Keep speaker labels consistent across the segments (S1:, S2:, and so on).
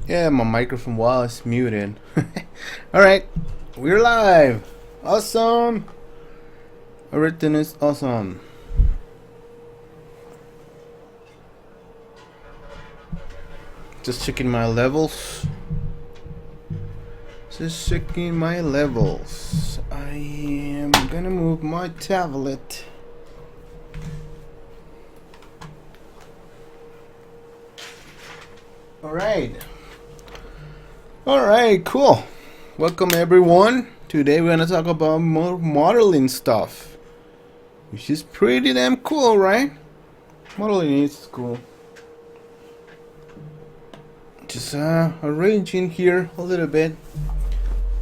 S1: Yeah, my microphone was muted. Alright, we're live. Awesome. Everything is awesome. Just checking my levels. I am gonna move my tablet. Alright, cool. Welcome everyone. Today we're gonna talk about more modeling stuff, which is pretty damn cool, right? Modeling is cool. Just arranging here a little bit,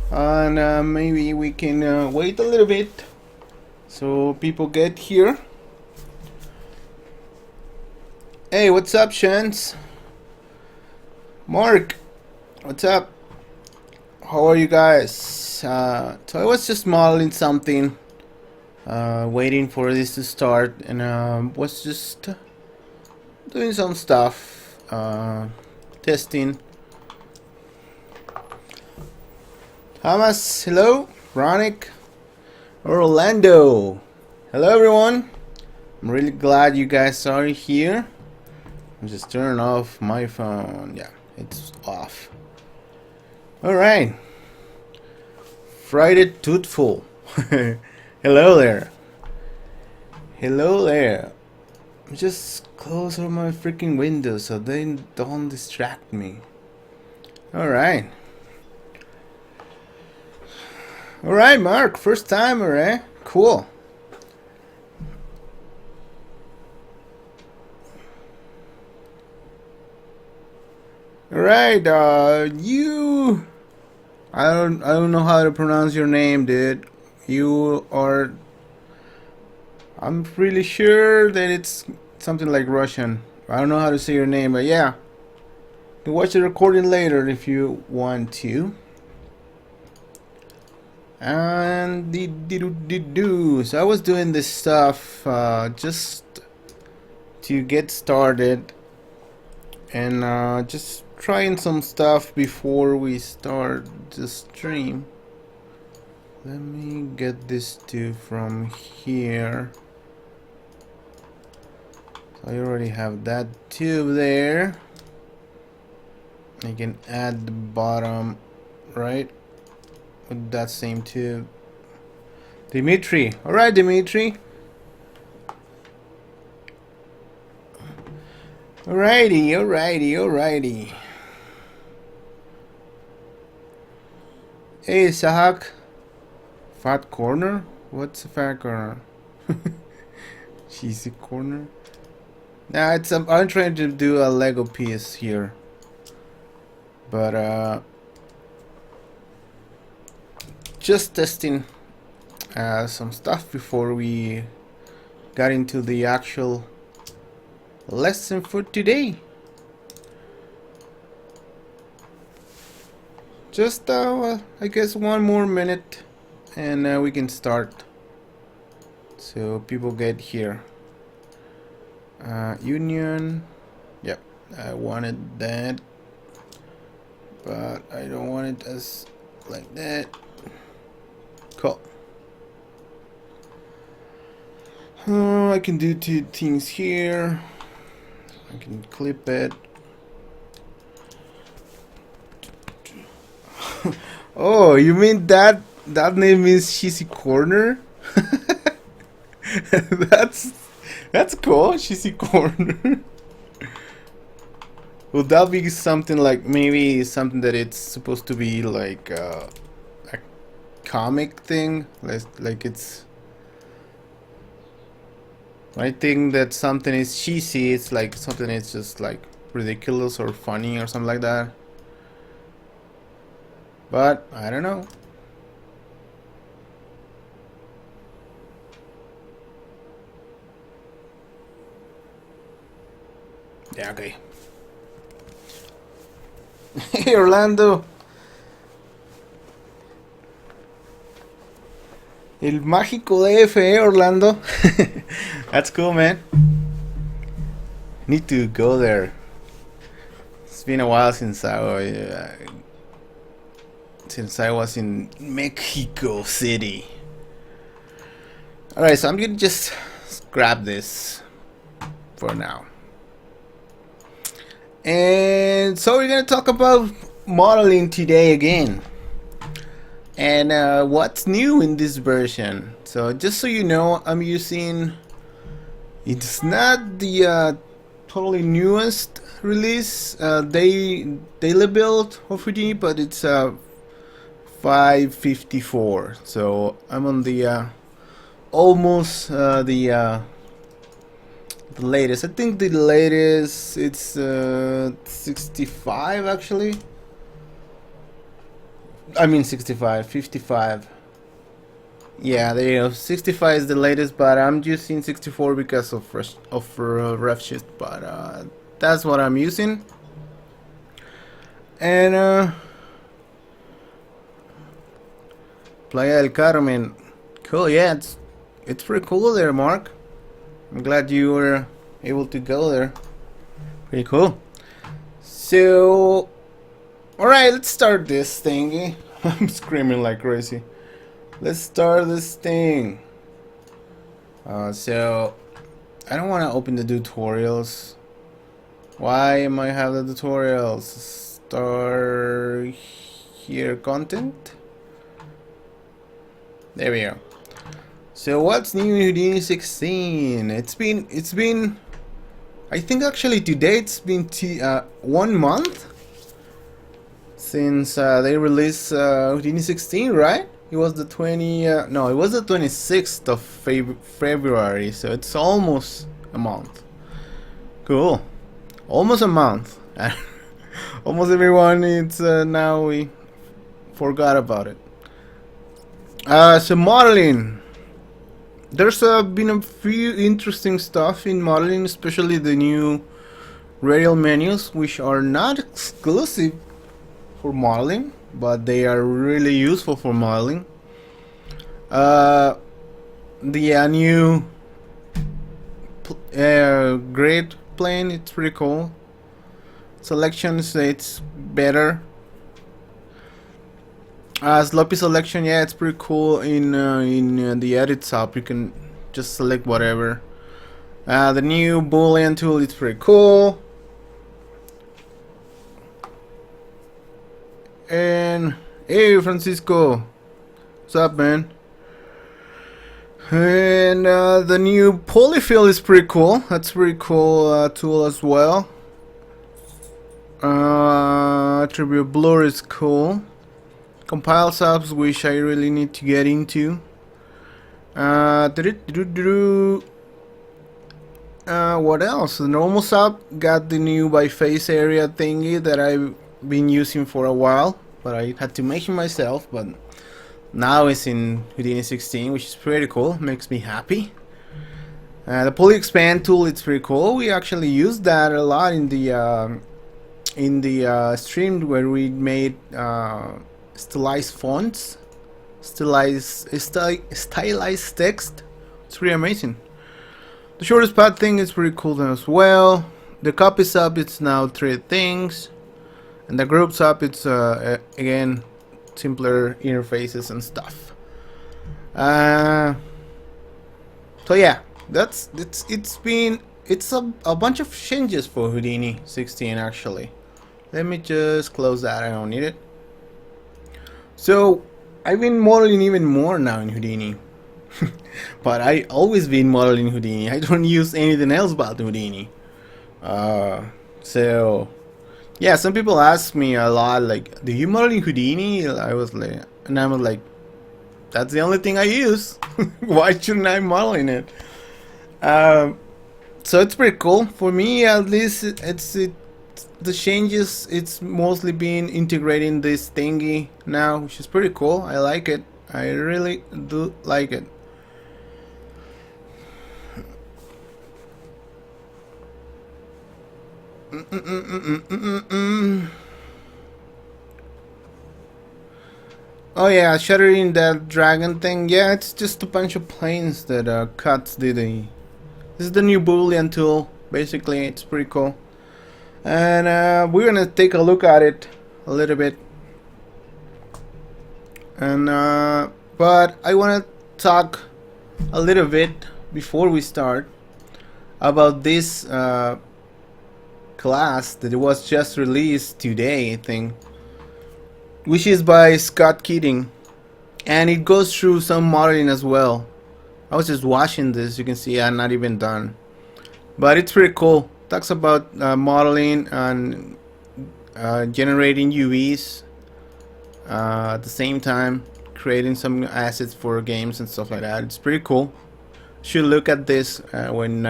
S1: and maybe we can wait a little bit so people get here. Hey, what's up, Chance? Mark, what's up? How are you guys? So I was just modeling something, waiting for this to start, and was just doing some stuff, testing. Thomas, hello. Ronick, Orlando, hello everyone. I'm really glad you guys are here. I'm just turning off my phone. Yeah, it's off. Alright. Friday Toothful. Hello there. Hello there. Just close all my freaking windows so they don't distract me. Alright. Alright, Mark. First timer, eh? Cool. Alright, you... I don't know how to pronounce your name, dude. You are... I'm really sure that it's something like Russian. I don't know how to say your name, but yeah. You can watch the recording later if you want to. And so I was doing this stuff just to get started, and just trying some stuff before we start the stream. Let me get this to from here. So I already have that tube there. I can add the bottom right with that same tube. Dimitri, alright Dimitri. Alrighty. Hey Sahak. Fat corner? What's a fat corner? Cheesy corner? Nah, it's I'm trying to do a Lego piece here. But just testing some stuff before we got into the actual lesson for today. Just I guess one more minute and we can start, so people get here. Union, yep, I wanted that, but I don't want it as like that. Cool. I can do two things here. I can clip it. Oh, you mean that name is Cheesy Corner? That's cool, Cheesy Corner. Would that be something like, maybe something that it's supposed to be like a comic thing? Like it's... I think that something is cheesy, it's like something it's just like ridiculous or funny or something like that. But I don't know. Yeah, okay. Hey Orlando. El mágico DF, Orlando. That's cool, man. Need to go there It's been a while since I was in Mexico City. Alright, so I'm gonna just grab this for now. And so we're gonna talk about modeling today again. And what's new in this version? So just so you know, I'm using, it's not the totally newest release, daily build of Houdini, but it's 554. So I'm on the almost the latest. I think the latest it's 65 actually. I mean 65, 55. Yeah, there you go. 65 is the latest, but I'm using 64 because of ref shift. But that's what I'm using. And Playa del Carmen. Cool. Yeah, it's pretty cool there, Mark. I'm glad you were able to go there. Pretty cool. So, alright, let's start this thingy. I'm screaming like crazy. Let's start this thing. So, I don't want to open the tutorials. Why am I have the tutorials? Start here, content. There we go. So what's new in Houdini 16? It's been I think actually today it's been 1 month since they released Houdini 16, right? It was the 26th of February, so it's almost a month. Cool. Almost a month. Almost everyone, it's now we forgot about it. So modeling. There's been a few interesting stuff in modeling, especially the new radial menus, which are not exclusive for modeling, but they are really useful for modeling. The new grid plane, it's pretty cool. Selections, it's better. Sloppy selection, yeah, it's pretty cool. In the edit tab, you can just select whatever. The new Boolean tool is pretty cool. And hey, Francisco, what's up, man? And the new polyfill is pretty cool. That's a pretty cool tool as well. Attribute blur is cool. Compile subs, which I really need to get into. What else? The normal sub got the new by face area thingy that I've been using for a while, but I had to make it myself. But now it's in Houdini 16, which is pretty cool. Makes me happy. The poly expand tool, it's pretty cool. We actually used that a lot in the stream where we made stylized fonts, stylized text. It's pretty amazing. The shortest path thing is pretty cool as well. The copy sub, it's now 3 things, and the group sub, it's again simpler interfaces and stuff. So yeah, it's a bunch of changes for Houdini 16 actually. Let me just close that. I don't need it. So I've been modeling even more now in Houdini. But I always been modeling Houdini. I don't use anything else but Houdini. So yeah, some people ask me a lot, like, do you model in Houdini? I'm like, that's the only thing I use. Why shouldn't I model in it? So it's pretty cool for me, at least. The changes, it's mostly been integrating this thingy now, which is pretty cool. I like it. I really do like it. Oh yeah, shuttering that dragon thing. Yeah, it's just a bunch of planes that cuts the. This is the new Boolean tool. Basically, it's pretty cool. and we're gonna take a look at it a little bit. And but I want to talk a little bit before we start about this class that was just released today, I think, which is by Scott Keating, and it goes through some modeling as well. I was just watching this. You can see I'm not even done, but it's pretty cool. Talks about modeling and generating UVs at the same time, creating some assets for games and stuff like that. It's pretty cool. Should look at this when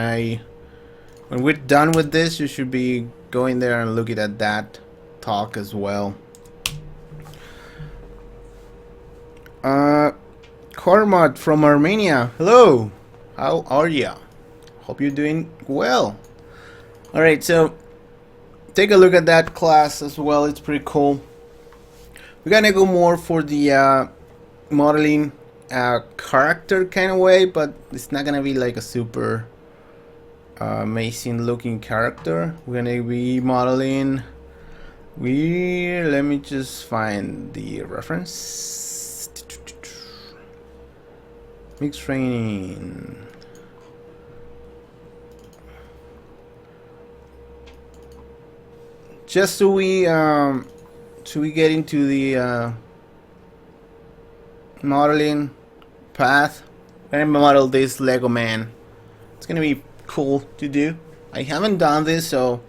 S1: we're done with this. You should be going there and looking at that talk as well. Kormat from Armenia, hello, how are ya? Hope you're doing well. Alright, so take a look at that class as well. It's pretty cool. We're gonna go more for the modeling character kind of way, but it's not gonna be like a super amazing looking character. We're gonna be modeling, let me just find the reference. Mixed training. Just so we get into the modeling path, I'm gonna model this Lego man. It's gonna be cool to do. I haven't done this, so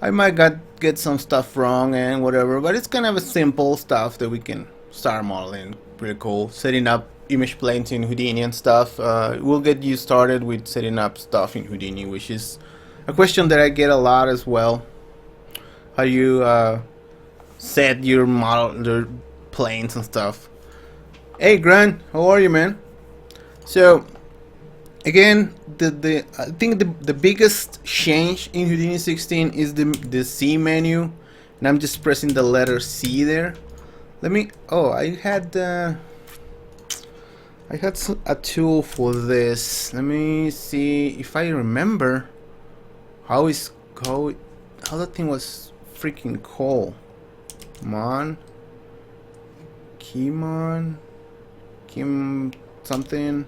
S1: I might get some stuff wrong and whatever, but it's kind of a simple stuff that we can start modeling. Pretty cool. Setting up image planes in Houdini and stuff. We'll get you started with setting up stuff in Houdini, which is a question that I get a lot as well. How you set your model, your planes and stuff. Hey Grant, how are you, man? So again, I think the biggest change in Houdini 16 is the C menu, and I'm just pressing the letter C there. Let me. Oh, I had a tool for this. Let me see if I remember how that thing was freaking cool. Kim something.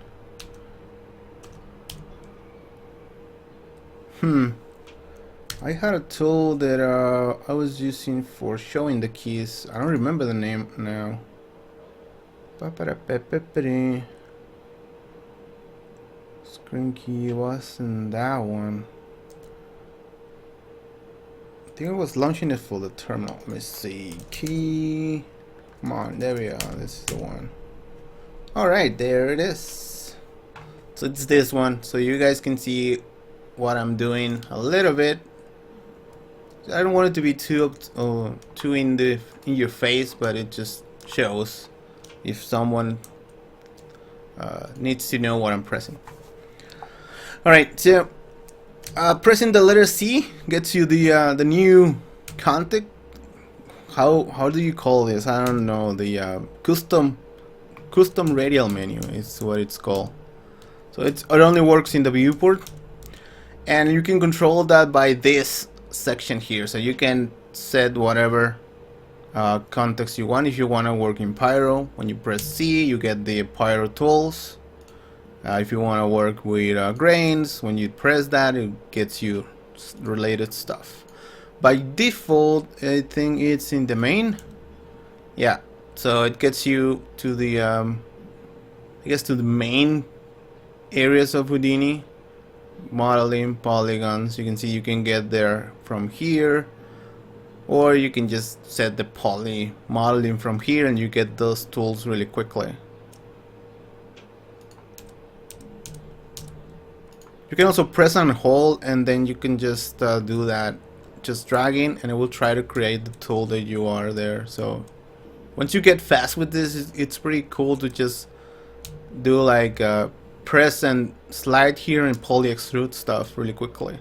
S1: I had a tool that I was using for showing the keys. I don't remember the name now. Screen key wasn't that one. I think I was launching it for the terminal. Let me see. Key. Come on, there we are. This is the one. Alright, there it is. So it's this one. So you guys can see what I'm doing a little bit. I don't want it to be too in your face, but it just shows if someone needs to know what I'm pressing. Alright, so pressing the letter C gets you the new contact. How do you call this? I don't know. The custom radial menu is what it's called. So it only works in the viewport, and you can control that by this section here. So you can set whatever context you want. If you want to work in Pyro, when you press C, you get the Pyro tools. If you want to work with grains, when you press that, it gets you related stuff. By default, I think it's in the main. Yeah, so it gets you to the I guess to the main areas of Houdini. Modeling, polygons. You can see you can get there from here, or you can just set the poly modeling from here and you get those tools really quickly. You can also press and hold, and then you can just do that, just dragging, and it will try to create the tool that you are there. So once you get fast with this, it's pretty cool to just do like press and slide here and poly extrude stuff really quickly.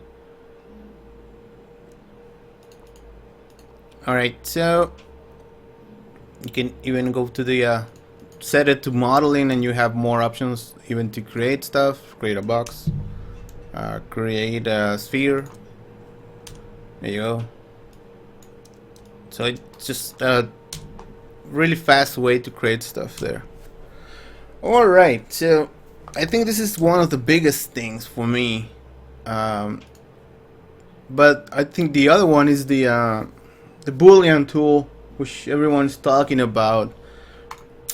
S1: Alright, so you can even go to the set it to modeling, and you have more options even to create stuff. Create a box, create a sphere, There you go. So it's just a really fast way to create stuff there. Alright, so I think this is one of the biggest things for me. But I think the other one is the Boolean tool, which everyone's talking about.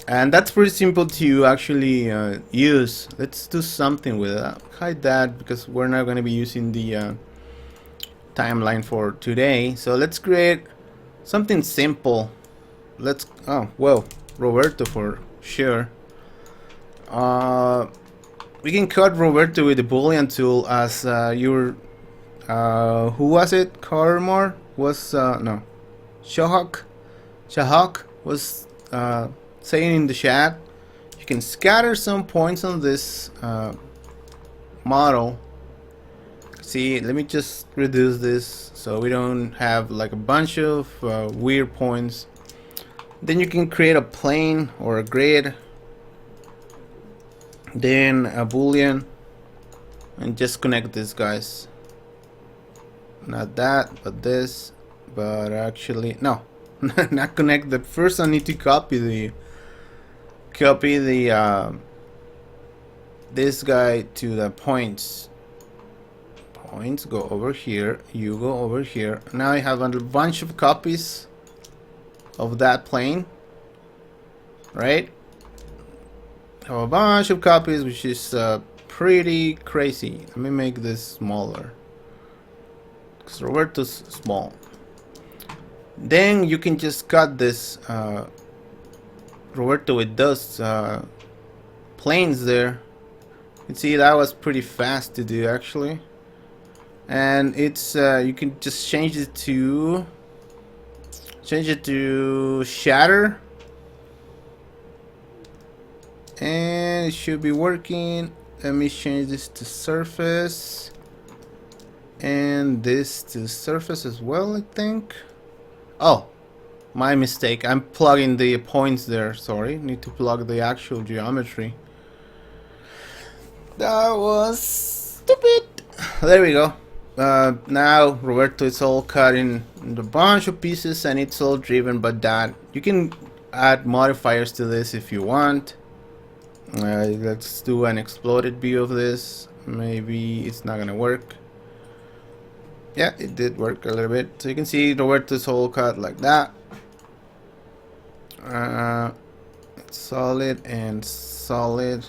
S1: And that's pretty simple to actually use. Let's do something with it. Hide that because we're not going to be using the timeline for today. So let's create something simple. Let's, oh, well, Roberto for sure. We can cut Roberto with the Boolean tool as your, who was it? Carmore was, no, Shahak was saying in the chat. You can scatter some points on this model. See, let me just reduce this so we don't have like a bunch of weird points. Then you can create a plane or a grid, then a Boolean, and just connect these guys. Not that, but this. But actually, no, not connect. The first I need to copy the this guy to the points. Points go over here. You go over here. Now I have a bunch of copies of that plane, right? Have a bunch of copies, which is pretty crazy. Let me make this smaller because Roberto's small. Then you can just cut this Roberto with those planes there. You can see that was pretty fast to do actually. And it's you can just change it to shatter, and it should be working. Let me change this to surface and this to surface as well, I think. Oh, my mistake. I'm plugging the points there. Sorry, need to plug the actual geometry. That was stupid. There we go. Now Roberto is all cut in a bunch of pieces and it's all driven by that. You can add modifiers to this if you want. Let's do an exploded view of this. Maybe it's not gonna work. Yeah, it did work a little bit. So you can see Roberto's all cut like that. Solid and solid.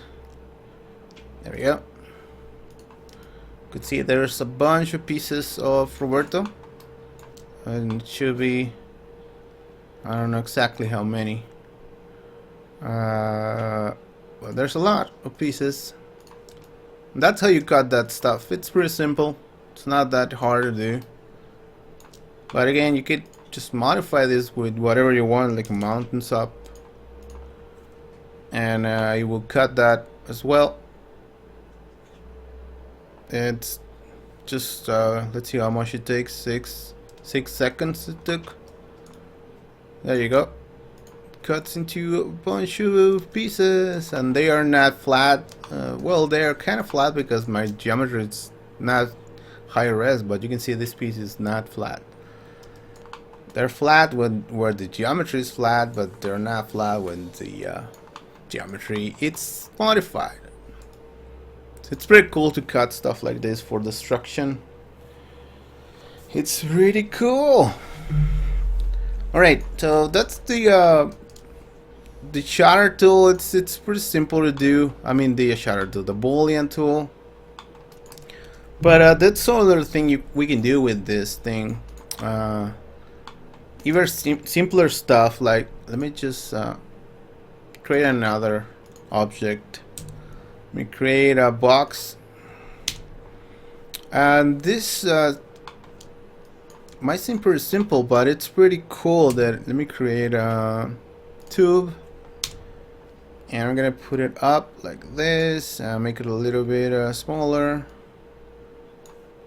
S1: There we go. You can see there's a bunch of pieces of Roberto, and it should be, I don't know exactly how many, but there's a lot of pieces. And that's how you cut that stuff. It's pretty simple. It's not that hard to do. But again, you could just modify this with whatever you want, like mountains up, and you will cut that as well. It's just let's see how much it takes. Six seconds it took. There you go. Cuts into a bunch of pieces, and they are not flat. Well, they are kind of flat because my geometry is not high res, but you can see this piece is not flat. They're flat when where the geometry is flat, but they're not flat when the geometry it's modified. It's pretty cool to cut stuff like this for destruction. It's really cool. Alright, so that's the shatter tool. It's pretty simple to do. I mean the shatter tool, the Boolean tool. But that's another thing we can do with this thing. Even simpler stuff like, let me just create another object. Let me create a box, and this might seem pretty simple, but it's pretty cool. That let me create a tube, and I'm gonna put it up like this, make it a little bit smaller,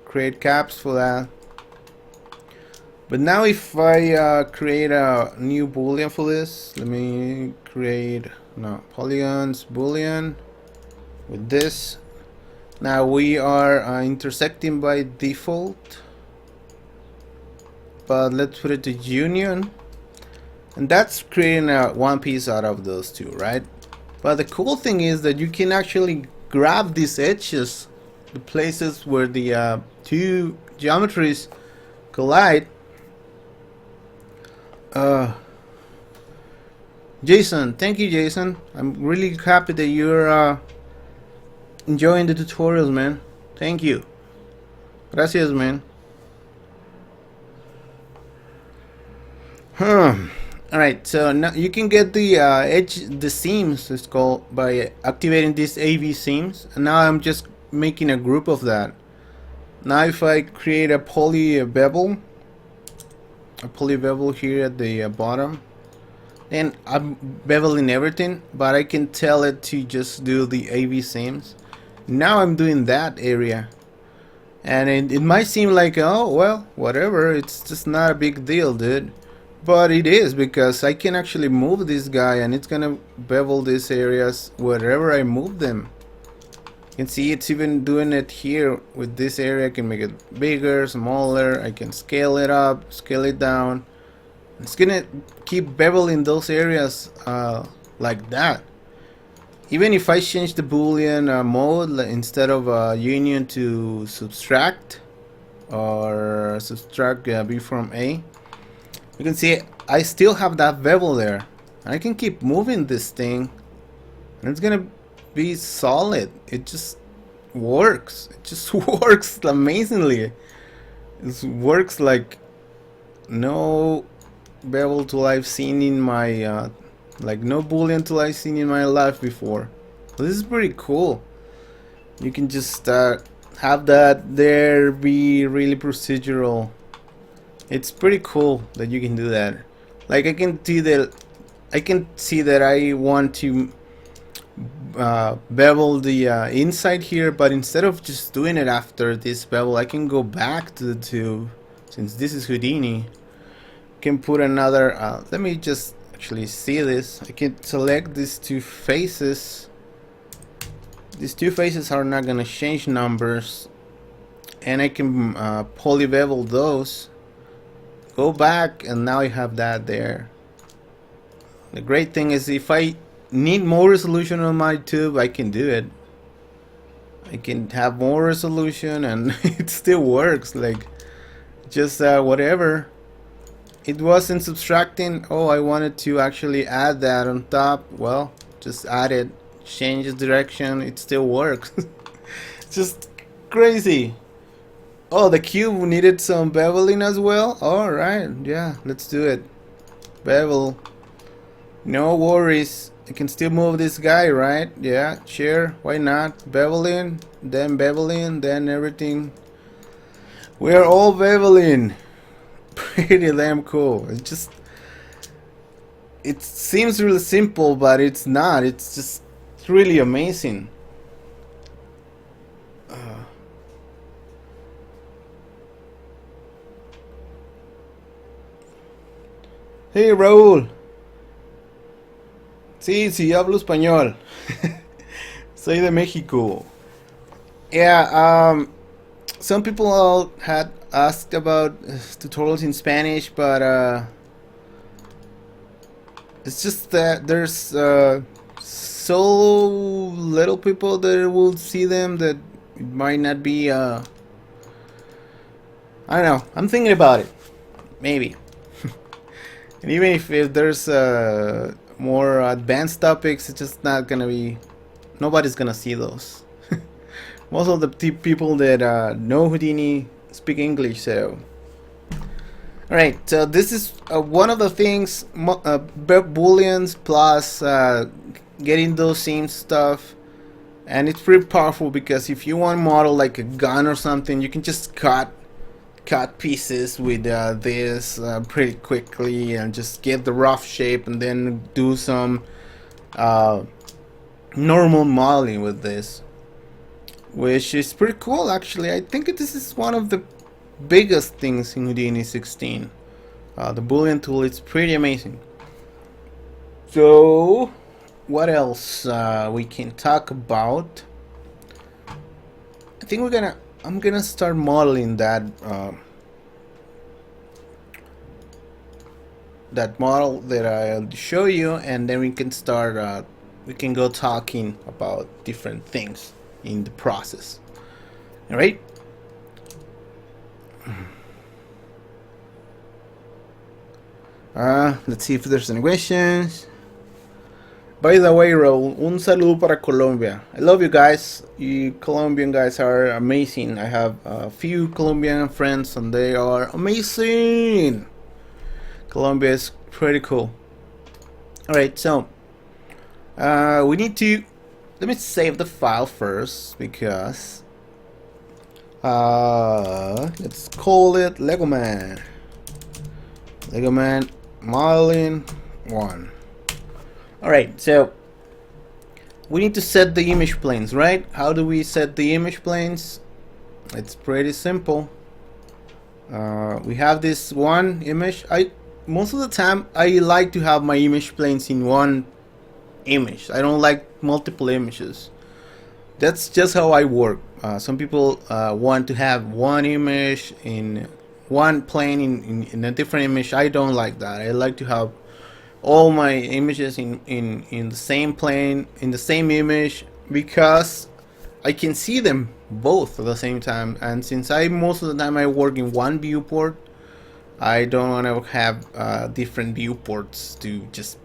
S1: create caps for that. But now if I create a new Boolean for this, let me create polygons Boolean with this. Now we are intersecting by default. but let's put it to union, and that's creating a one piece out of those two, right? But the cool thing is that you can actually grab these edges, the places where the two geometries collide. Jason, thank you, Jason. I'm really happy that you're enjoying the tutorials, man. Thank you. Gracias, man. Alright, so now you can get the edge, the seams, it's called, by activating these AV seams. And now I'm just making a group of that. Now if I create a poly bevel here at the bottom, then I'm beveling everything, but I can tell it to just do the AV seams. Now I'm doing that area. And it might seem like, oh, well, whatever, it's just not a big deal, dude. But it is, because I can actually move this guy and it's gonna bevel these areas wherever I move them. You can see it's even doing it here with this area. I can make it bigger, smaller, I can scale it up, scale it down. It's gonna keep beveling those areas like that. Even if I change the Boolean mode, instead of union to subtract, or subtract B from A, you can see I still have that bevel there. I can keep moving this thing and it's gonna be solid. It just works. It just works amazingly. It works like no bevel tool I've seen in my like no Boolean tool I've seen in my life before. So this is pretty cool. You can just have that there, be really procedural. It's pretty cool that you can do that. Like I can see that I want to bevel the inside here, but instead of just doing it after this bevel, I can go back to the tube. Since this is Houdini, can put another let me just actually see this. I can select these two faces. These two faces are not gonna change numbers, and I can poly bevel those, go back, and now I have that there. The great thing is if I need more resolution on my tube, I can do it. I can have more resolution and it still works. Like just whatever. It wasn't subtracting. Oh, I wanted to actually add that on top. Well, just add it. Change the direction. It still works. Just crazy. Oh, the cube needed some beveling as well. Alright, yeah, let's do it. Bevel. No worries. I can still move this guy, right? Yeah, sure. Why not? Beveling, then everything. We're all beveling. Pretty damn cool. It seems really simple, but it's not. It's really amazing. Hey Raúl. Sí, hablo español. Soy de México. Yeah, some people had asked about tutorials in Spanish, but it's just that there's so little people that will see them that it might not be I don't know. I'm thinking about it. Maybe. And even if there's more advanced topics, it's just not gonna be, nobody's gonna see those. Most of the people that know Houdini speak English, so. Alright, so this is one of the things, Booleans plus getting those same stuff. And it's pretty powerful because if you want to model like a gun or something, you can just cut pieces with this pretty quickly and just get the rough shape and then do some normal modeling with this, which is pretty cool actually. I think this is one of the biggest things in Houdini 16. The Boolean tool is pretty amazing. So what else we can talk about? I think I'm gonna start modeling that that model that I'll show you, and then we can start. We can go talking about different things in the process. All right. Let's see if there's any questions. By the way, Raul, un saludo para Colombia. I love you guys. You Colombian guys are amazing. I have a few Colombian friends and they are amazing. Colombia is pretty cool. Alright, so we need to, let me save the file first because let's call it Legoman modeling 1. Alright, so we need to set the image planes, right? How do we set the image planes? It's pretty simple. We have this one image. Most of the time I like to have my image planes in one image. I don't like multiple images. That's just how I work. Some people want to have one image in one plane in a different image. I don't like that. I like to have all my images in the same plane, in the same image, because I can see them both at the same time. And since most of the time I work in one viewport, I don't want to have different viewports to just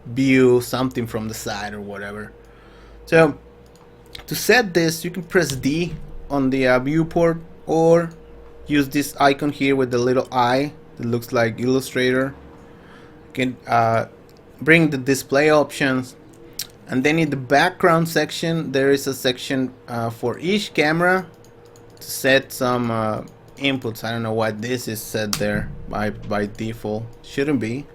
S1: view something from the side or whatever. So to set this, you can press D on the viewport, or use this icon here with the little eye that looks like Illustrator. You can bring the display options, and then in the background section there is a section for each camera to set some inputs. I don't know why this is set there by default. Shouldn't be.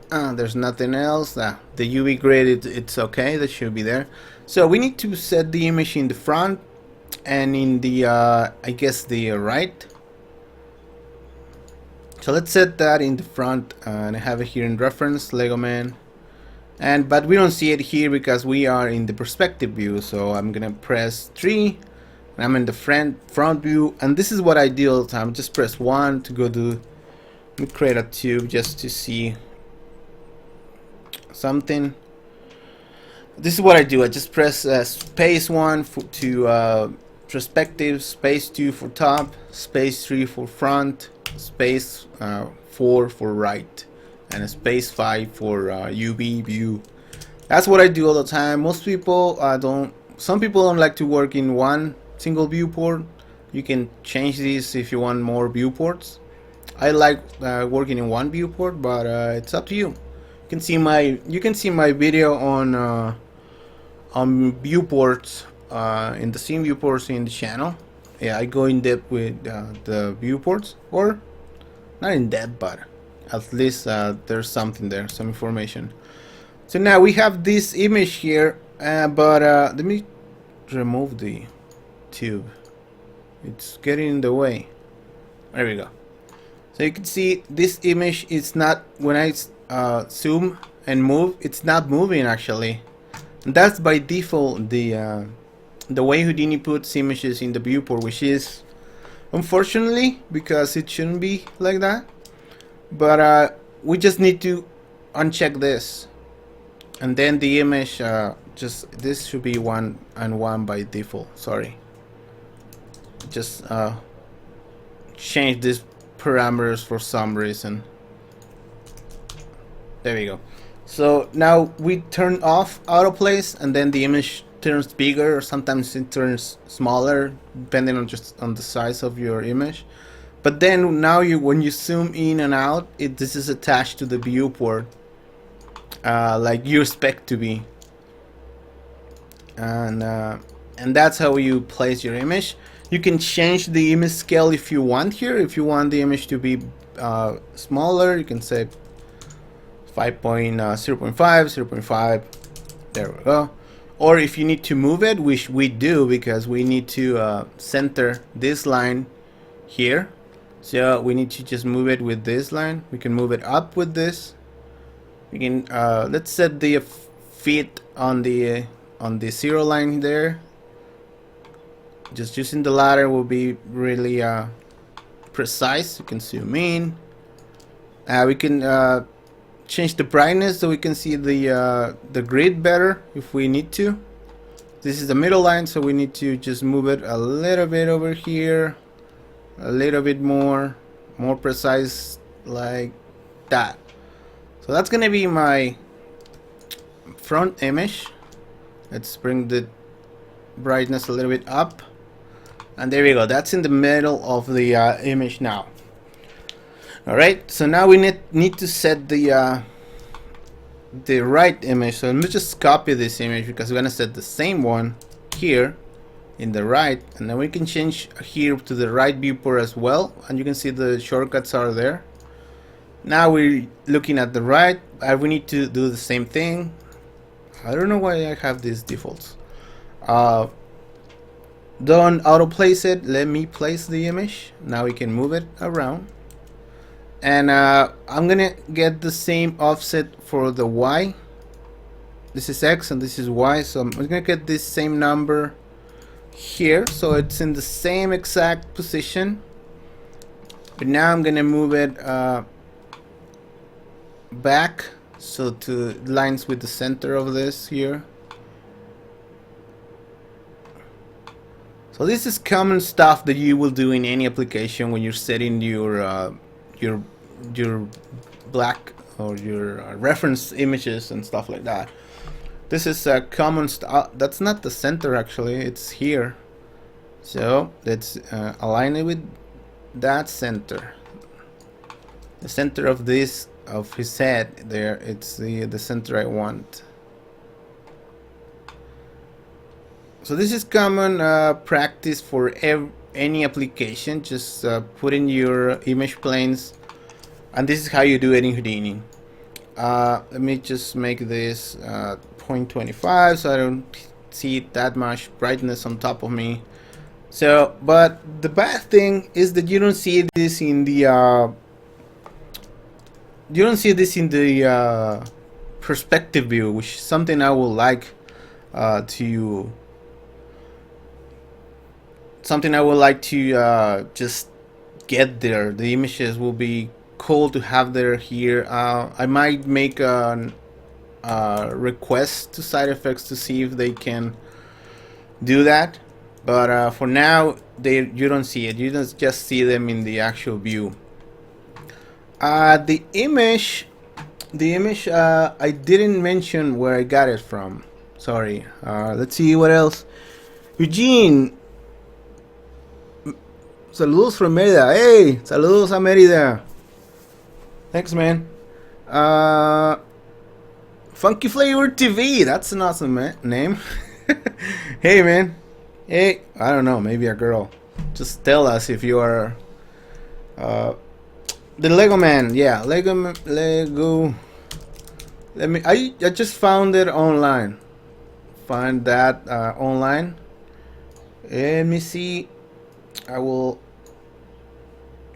S1: There's nothing else. The UV grid, it's okay. That should be there. So we need to set the image in the front and in the I guess the right. So let's set that in the front, and I have it here in reference, Legoman. But we don't see it here because we are in the perspective view. So I'm gonna press 3, and I'm in the front view, and this is what I do all the time. Just press 1 to go to. Let me create a tube just to see something. This is what I do. I just press space 1 to perspective, space 2 for top, space 3 for front, space 4 for right, and space 5 for UV view. That's what I do all the time. Most people don't. Some people don't like to work in one single viewport. You can change this if you want more viewports. I like working in one viewport, but it's up to you. You can see my video on viewports in the scene viewports in the channel. Yeah, I go in depth with the viewports, or not in depth, but at least there's something there, some information. So now we have this image here, but let me remove the tube. It's getting in the way. There we go. So you can see this image is not, when I zoom and move, it's not moving actually. And that's by default the way Houdini puts images in the viewport, which is unfortunately, because it shouldn't be like that. But we just need to uncheck this, and then the image this should be 1 and 1 by default. Sorry, just change these parameters for some reason. There we go. So now we turn off autoplace, and then the image turns bigger, or sometimes it turns smaller depending on the size of your image. But then now when you zoom in and out, this is attached to the viewport like you expect to be, and that's how you place your image. You can change the image scale if you want here. If you want the image to be smaller, you can say 0.5, 0.5. There we go. Or if you need to move it, which we do because we need to center this line here. So we need to just move it with this line. We can move it up with this. We can let's set the feet on the 0 line there. Just using the ladder will be really precise. You can zoom in. We can change the brightness so we can see the grid better if we need to. This is the middle line, so we need to just move it a little bit over here, a little bit more precise, like that. So that's gonna be my front image. Let's bring the brightness a little bit up, and there we go. That's in the middle of the image now. All right, so now we need to set the right image. So let me just copy this image because we're gonna set the same one here in the right, and then we can change here to the right viewport as well, and you can see the shortcuts are there. Now we're looking at the right. We need to do the same thing. I don't know why I have these defaults. Don't auto place it. Let me place the image. Now we can move it around. And I'm gonna get the same offset for the Y. This is X and this is Y, so I'm gonna get this same number here, so it's in the same exact position. But now I'm gonna move it back so to lines with the center of this here. So this is common stuff that you will do in any application when you're setting your black or your reference images and stuff like that. This is a common stuff. That's not the center, actually, it's here. So let's align it with that center, the center of this, of his head there. It's the center I want. So this is common practice for any application. Just put in your image planes, and this is how you do it in Houdini. Let me just make this 0.25 so I don't see that much brightness on top of me. So, but the bad thing is that you don't see this in the perspective view, which is something I would like to just get there. The images will be cool to have there here. I might make a request to side effects to see if they can do that, but for now you don't see it. You just see them in the actual view. The image I didn't mention where I got it from. Sorry. Let's see what else. Eugene, saludos from Mérida. Hey, saludos a Mérida. Thanks, man. Funky Flavor TV. That's an awesome name. Hey, man. Hey, I don't know. Maybe a girl. Just tell us if you are the Lego man. Yeah, Lego. Let me. I just found it online. Find that online. Let me see. I will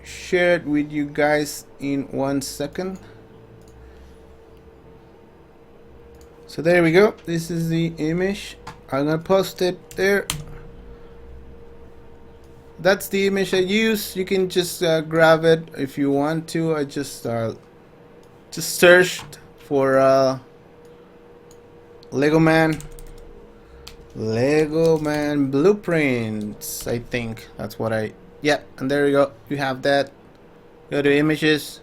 S1: share it with you guys in 1 second. So there we go. This is the image. I'm gonna post it there. That's the image I use. You can just grab it if you want to. I just searched for Lego Man blueprints. I think that's what yeah, and there you go. You have that. Go to images.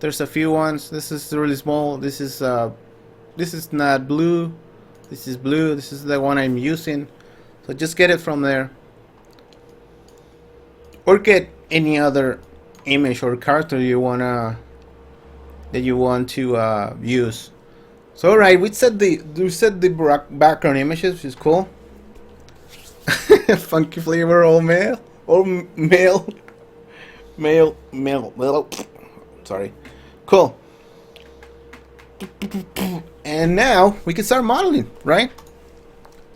S1: There's a few ones. This is really small. This is not blue. This is blue. This is the one I'm using. So just get it from there, or get any other image or character you want to use. So alright, we set the background images, which is cool. Funky Flavor, all male. Sorry. Cool. And now we can start modeling, right?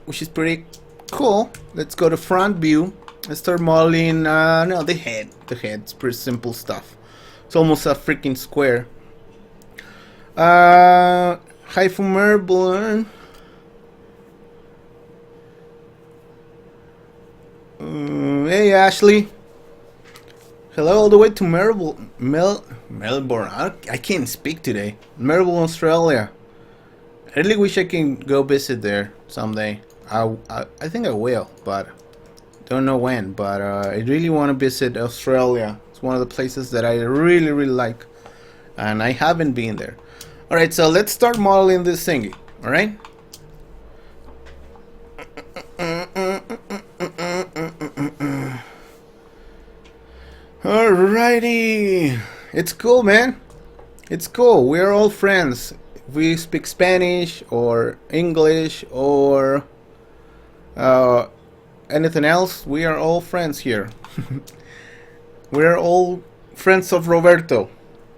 S1: Which is pretty cool. Let's go to front view. Let's start modeling. No, the head. The head's pretty simple stuff. It's almost a freaking square. Hi from Melbourne. Hey Ashley. Hello all the way to Melbourne. I can't speak today. Melbourne, Australia. I really wish I can go visit there someday. I think I will, but don't know when. But I really want to visit Australia. It's one of the places that I really like, and I haven't been there. All right, so let's start modeling this thingy. All right. Alrighty, it's cool, man. It's cool. We're all friends. If we speak Spanish or English or anything else, we are all friends here. We're all friends of Roberto.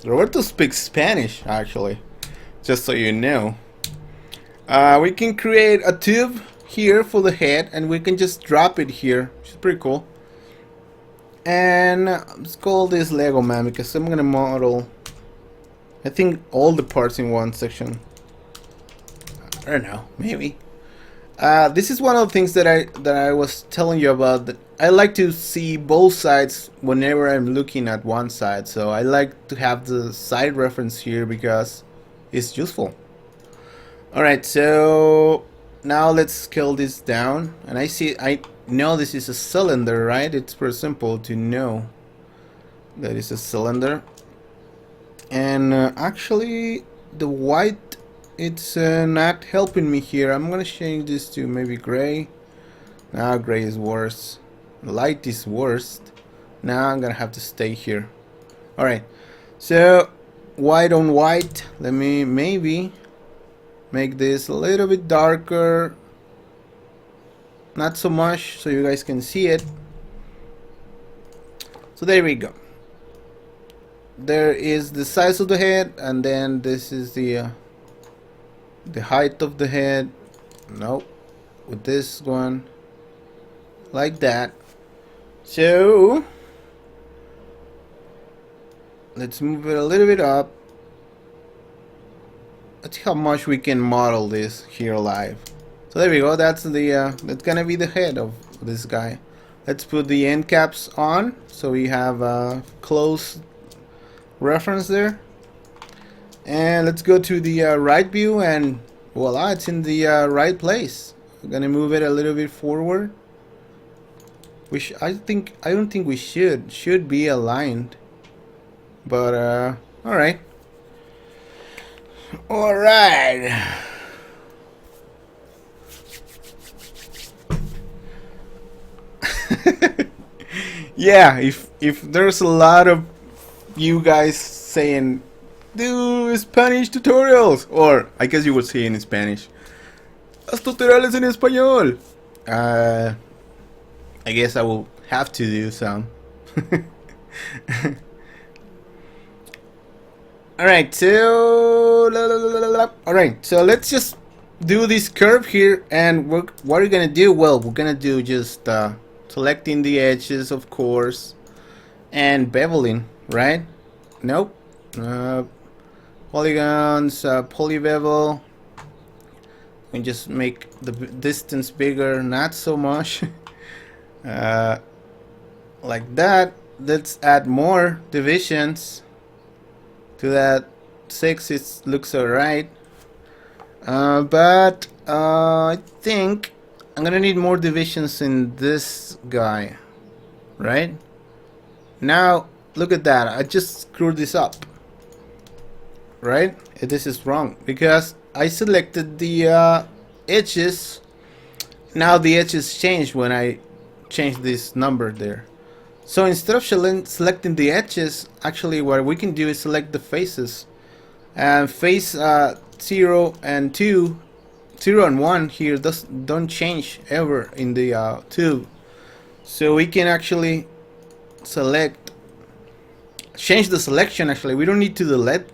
S1: Roberto speaks Spanish, actually, just so you know. We can create a tube here for the head, and we can just drop it here, which is pretty cool. And let's call this Lego Man because I'm gonna model, I think, all the parts in one section. I don't know, maybe. This is one of the things that I was telling you about. That I like to see both sides whenever I'm looking at one side. So I like to have the side reference here because it's useful. All right, so now let's scale this down, and I know this is a cylinder, right? It's pretty simple to know that it's a cylinder. And actually the white, it's not helping me here. I'm gonna change this to maybe gray. Now gray is worse, light is worst. Now I'm gonna have to stay here. Alright, so white on white. Let me maybe make this a little bit darker. Not so much, so you guys can see it. So there we go. There is the size of the head, and then this is the height of the head. Nope, with this one, like that. So let's move it a little bit up. Let's see how much we can model this here live. So there we go. That's gonna be the head of this guy. Let's put the end caps on so we have a close reference there. And let's go to the right view, and voila, it's in the right place. We're gonna move it a little bit forward, which I don't think we should be aligned, but all right. Yeah, if there's a lot of you guys saying do Spanish tutorials, or I guess you would say in Spanish, haz tutoriales en español, I guess I will have to do some. Alright, so let's just do this curve here, and what are we gonna do? Well, we're gonna do just selecting the edges, of course, and beveling, right? Nope. Polygons, polybevel. And just make the distance bigger, not so much. Like that. Let's add more divisions to that. 6, it looks alright. But I think I'm gonna need more divisions in this guy, right? Now look at that, I just screwed this up, right? This is wrong because I selected the edges. Now the edges changed when I changed this number there. So instead of selecting the edges, actually what we can do is select the faces, and face 0 and 2, 0 and 1 here don't change ever in the tube. So we can actually change the selection. Actually, we don't need to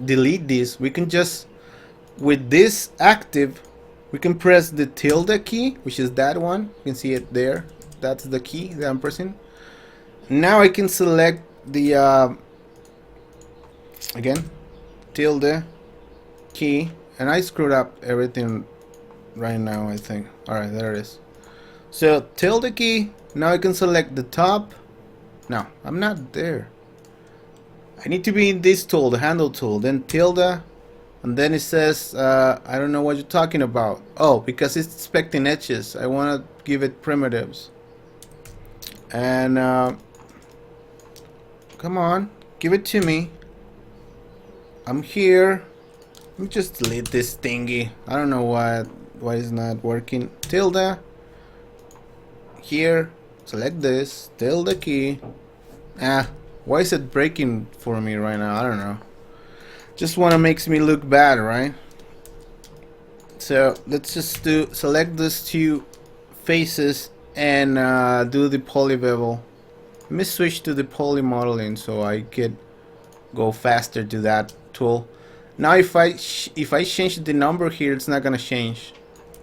S1: delete this. We can just, with this active, we can press the tilde key, which is that one. You can see it there. That's the key that I'm pressing. Now I can select the again, tilde key, and I screwed up everything right now, I think. Alright, there it is. So tilde key. Now I can select the top. No, I'm not there. I need to be in this tool, the handle tool, then tilde, and then it says I don't know what you're talking about. Oh, because it's expecting edges. I want to give it primitives. And come on, give it to me. I'm here. Let me just delete this thingy. I don't know why it's not working. Tilde. Here. Select this. Tilde key. Why is it breaking for me right now? I don't know. Just wanna makes me look bad, right? So let's just select these two faces and do the poly bevel. Let me switch to the poly modeling so I could go faster to that tool. Now if I change the number here, it's not gonna change,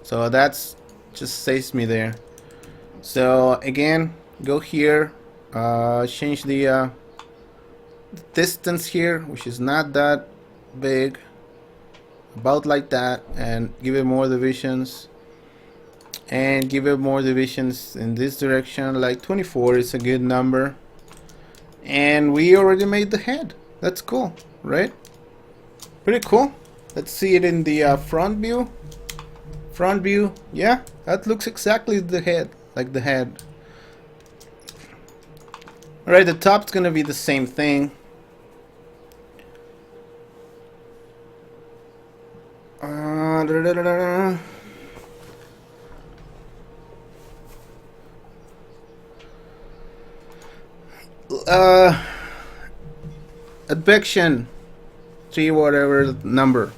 S1: so that's just saves me there. So again, go here, change the distance here, which is not that big, about like that, and give it more divisions, and give it more divisions in this direction, like 24 is a good number. And we already made the head. That's cool, right? Pretty cool. Let's see it in the front view. Front view, yeah, that looks exactly the head, like the head. Alright, the top's gonna be the same thing. Advection 3 whatever number.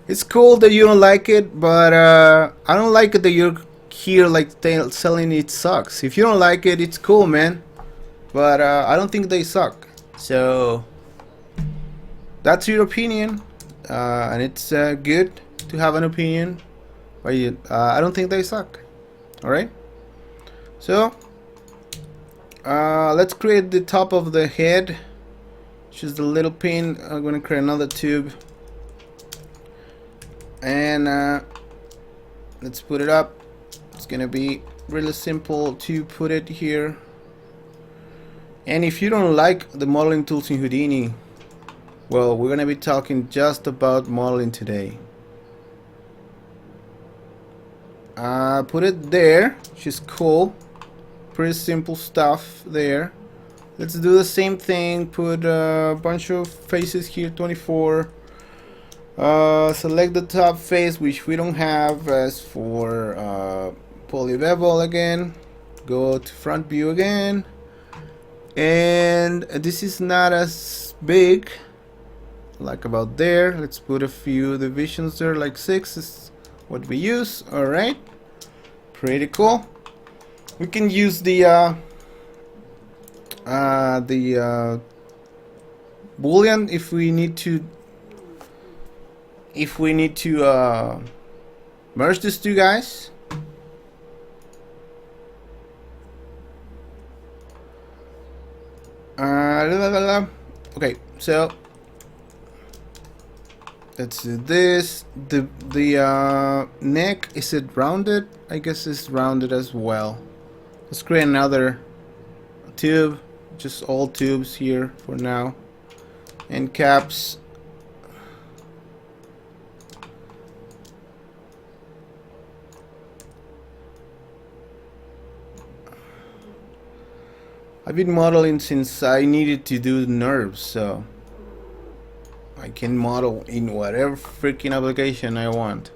S1: It's cool that you don't like it, but I don't like it that you're here like selling it sucks. If you don't like it, it's cool, man, but I don't think they suck. So that's your opinion, and it's good to have an opinion, but I don't think they suck. Alright, so let's create the top of the head, which is the little pin. I'm gonna create another tube, and let's put it up. It's gonna be really simple to put it here. And if you don't like the modeling tools in Houdini, well, we're gonna be talking just about modeling today. Put it there, which is cool. Pretty simple stuff there. Let's do the same thing. Put a bunch of faces here, 24. Select the top face, which we don't have. As for poly bevel again, go to front view again, and this is not as big, like about there. Let's put a few divisions there, like 6 is what we use. All right, pretty cool. We can use the boolean if we need to. Merge these two guys. Okay, so let's do this. The neck, is it rounded? I guess it's rounded as well. Let's create another tube, just all tubes here for now, and caps. I've been modeling since I needed to do nerves, so I can model in whatever freaking application I want.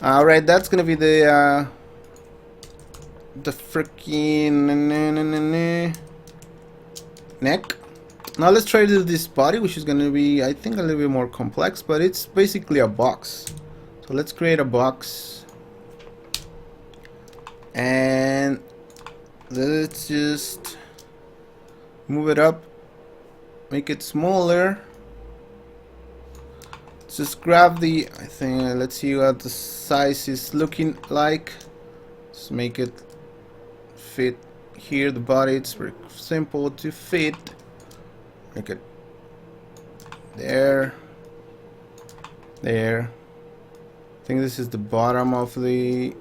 S1: Alright, that's gonna be the freaking neck. Now let's try to do this body, which is gonna be, I think, a little bit more complex, but it's basically a box. So let's create a box, and let's just move it up, make it smaller. Let's just grab the, I think, let's see what the size is looking like. Just make it fit here. The body, it's very simple to fit. Make it there, there. I think this is the bottom of the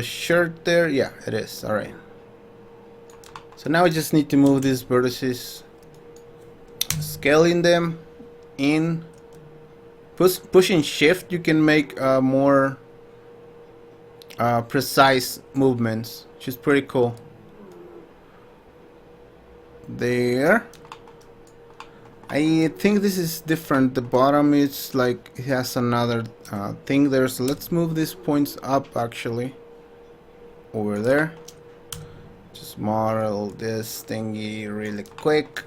S1: shirt there. Yeah, it is. All right, So now I just need to move these vertices, scaling them in. Pushing shift, you can make more precise movements, which is pretty cool. There. I think this is different. The bottom is like it has another thing there. So let's move these points up actually. Over there. Just model this thingy really quick.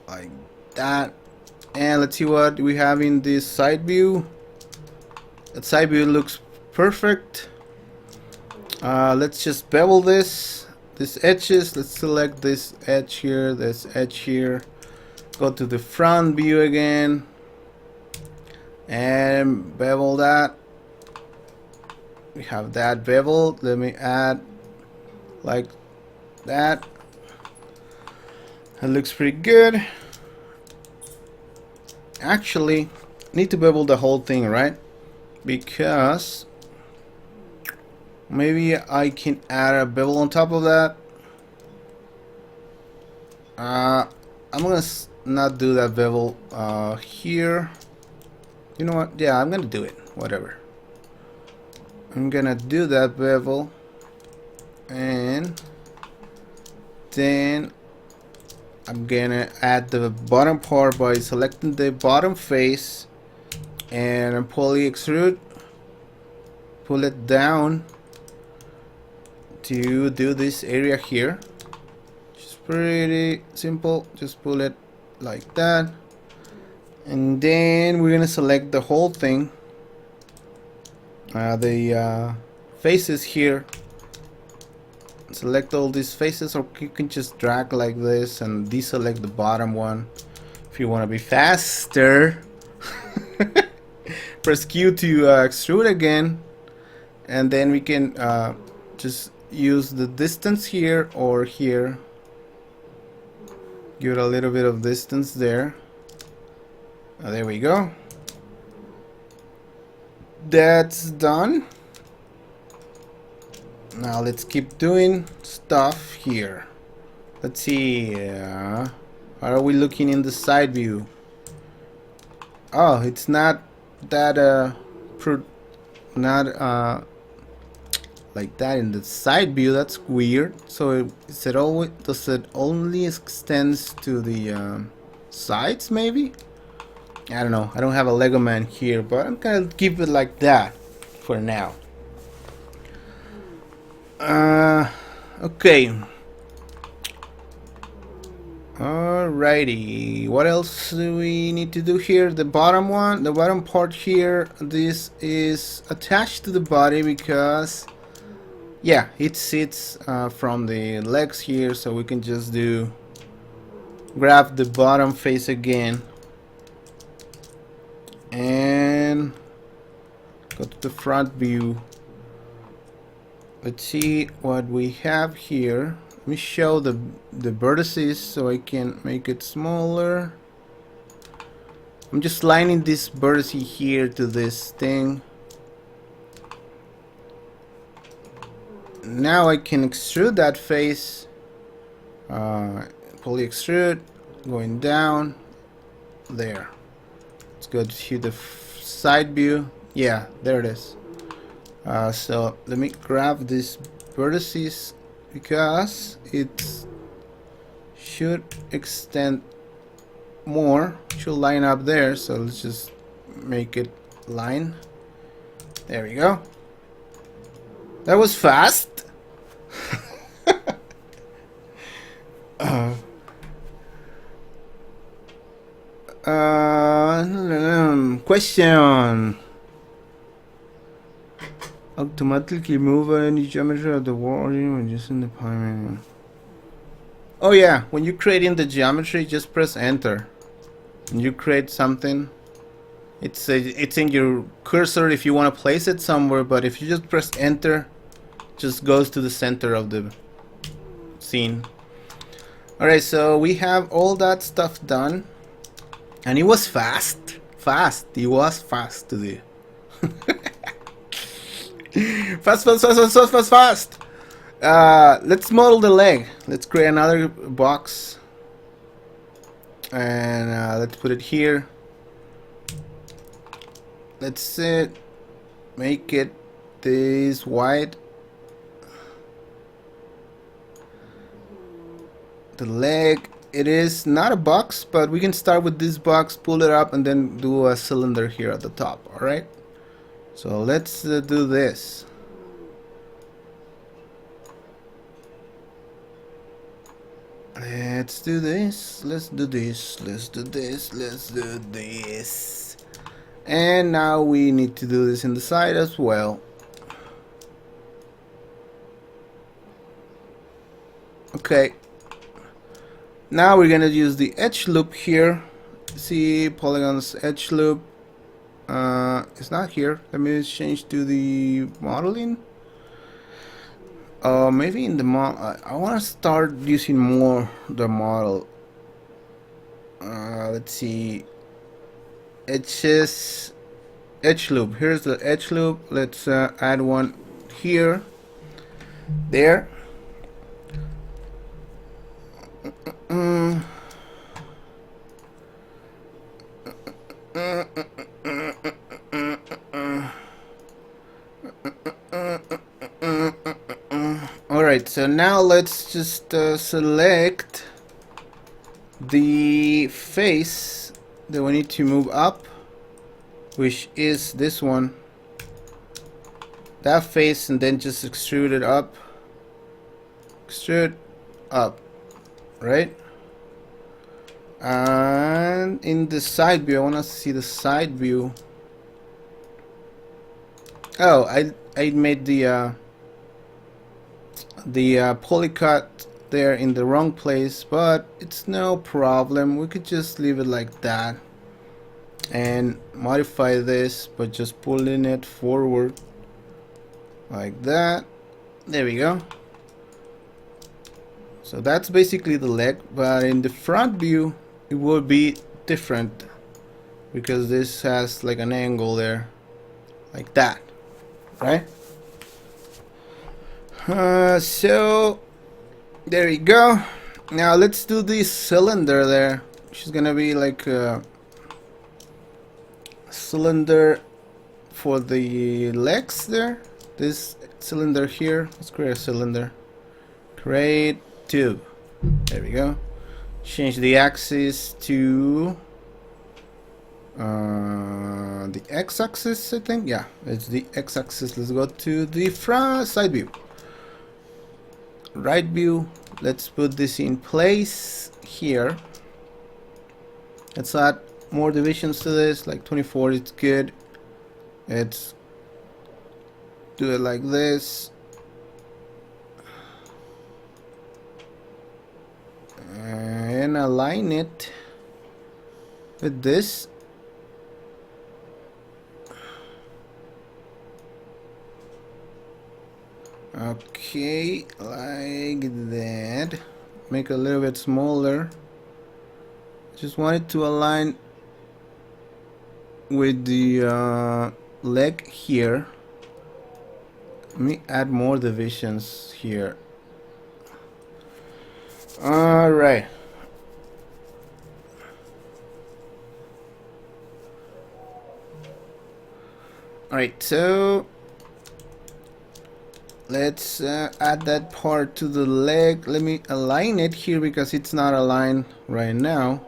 S1: Like that. And let's see what we have in this side view. That side view looks perfect. Let's just bevel these edges. Let's select this edge here, this edge here. Go to the front view again and bevel that. We have that beveled. Let me add like that. That looks pretty good. Actually, need to bevel the whole thing, right? Because maybe I can add a bevel on top of that. I'm gonna not do that bevel here. You know what? Yeah, I'm gonna do it. Whatever. I'm gonna do that bevel, and then I'm gonna add the bottom part by selecting the bottom face and poly extrude, pull it down to do this area here. It's pretty simple. Just pull it like that, and then we're gonna select the whole thing. The faces here. Select all these faces, or you can just drag like this and deselect the bottom one if you want to be faster. Press Q to extrude again, and then we can just use the distance here or here. Give it a little bit of distance there. There we go. That's done. Now let's keep doing stuff here. Let's see. How are we looking in the side view? Oh, it's not that like that in the side view. That's weird. So is it always, does it only extends to the sides maybe? I don't know. I don't have a Lego man here, but I'm gonna keep it like that for now. Okay. Alrighty. What else do we need to do here? The bottom one, the bottom part here. This is attached to the body because, yeah, it sits from the legs here, so we can just grab the bottom face again and go to the front view. Let's see what we have here. Let me show the vertices so I can make it smaller. I'm just lining this vertex here to this thing. Now I can extrude that face. Poly extrude, going down there. Let's go to the side view. Yeah, there it is. So let me grab these vertices because it should extend more, should line up there. So let's just make it line. There we go. That was fast. Question. Automatically move any geometry of the wall when just in the pie. Oh yeah, when you're creating the geometry, just press enter. When you create something, it's in your cursor if you want to place it somewhere, but if you just press enter, it just goes to the center of the scene. Alright, so we have all that stuff done, and it was fast. It was fast to do. Fast. let's model the leg. Let's create another box, and let's put it here. Let's make it this wide. The leg, it is not a box, but we can start with this box, pull it up, and then do a cylinder here at the top. Alright, so let's do this. Let's do this, let's do this, let's do this, let's do this. And now we need to do this in the side as well. Okay. Now we're gonna use the edge loop here. See, polygons edge loop. It's not here. Let me change to the modeling. Maybe in the I want to start using more the model. Let's see. Edges, edge loop. Here's the edge loop. Let's add one here. There. Alright, so now let's just select the face that we need to move up, which is this one. That face, and then just extrude it up. Extrude up. Right? And in the side view, I want to see the side view. Oh, I made the polycut there in the wrong place, but it's no problem. We could just leave it like that and modify this, but just pulling it forward like that. There we go. So that's basically the leg, but in the front view it will be different because this has like an angle there, like that, right? So there we go. Now let's do this cylinder there, which is gonna be like a cylinder for the legs there. This cylinder here, let's create a cylinder. Create 2. There we go. Change the axis to the x-axis, I think. Yeah, it's the x-axis. Let's go to the front side view. Right view. Let's put this in place here. Let's add more divisions to this, like 24. It's good. Let's do it like this. And align it with this. Okay, like that. Make it a little bit smaller. Just want it to align with the leg here. Let me add more divisions here. Alright. Alright, so let's add that part to the leg. Let me align it here because it's not aligned right now.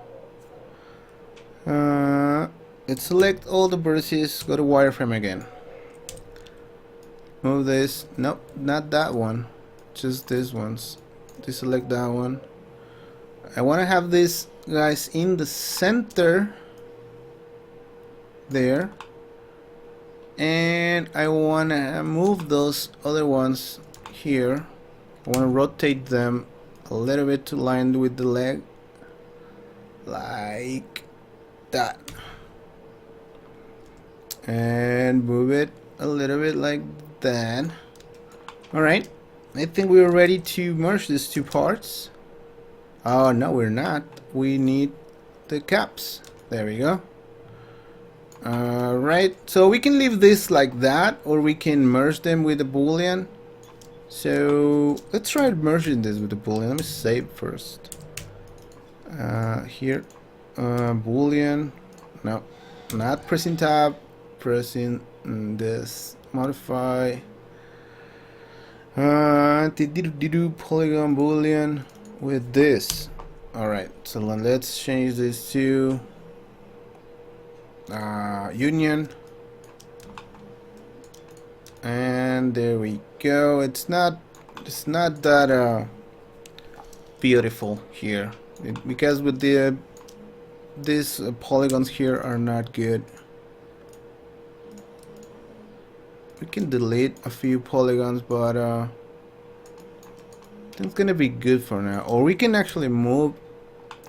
S1: Let's select all the vertices, go to wireframe again. Move this. Nope, not that one. Just this ones. Deselect that one. I want to have these guys in the center there, and I want to move those other ones here. I want to rotate them a little bit to line with the leg, like that, and move it a little bit like that. Alright, I think we're ready to merge these two parts. Oh no, we're not. We need the caps. There we go. Alright, so we can leave this like that, or we can merge them with a boolean. So let's try merging this with the boolean. Let me save first. Here, boolean. No, not pressing tab. Pressing this. Modify. Polygon boolean with this. All right. So let's change this to union. And there we go. It's not that beautiful here, because with these polygons here are not good. We can delete a few polygons, but I think it's gonna be good for now. Or we can actually move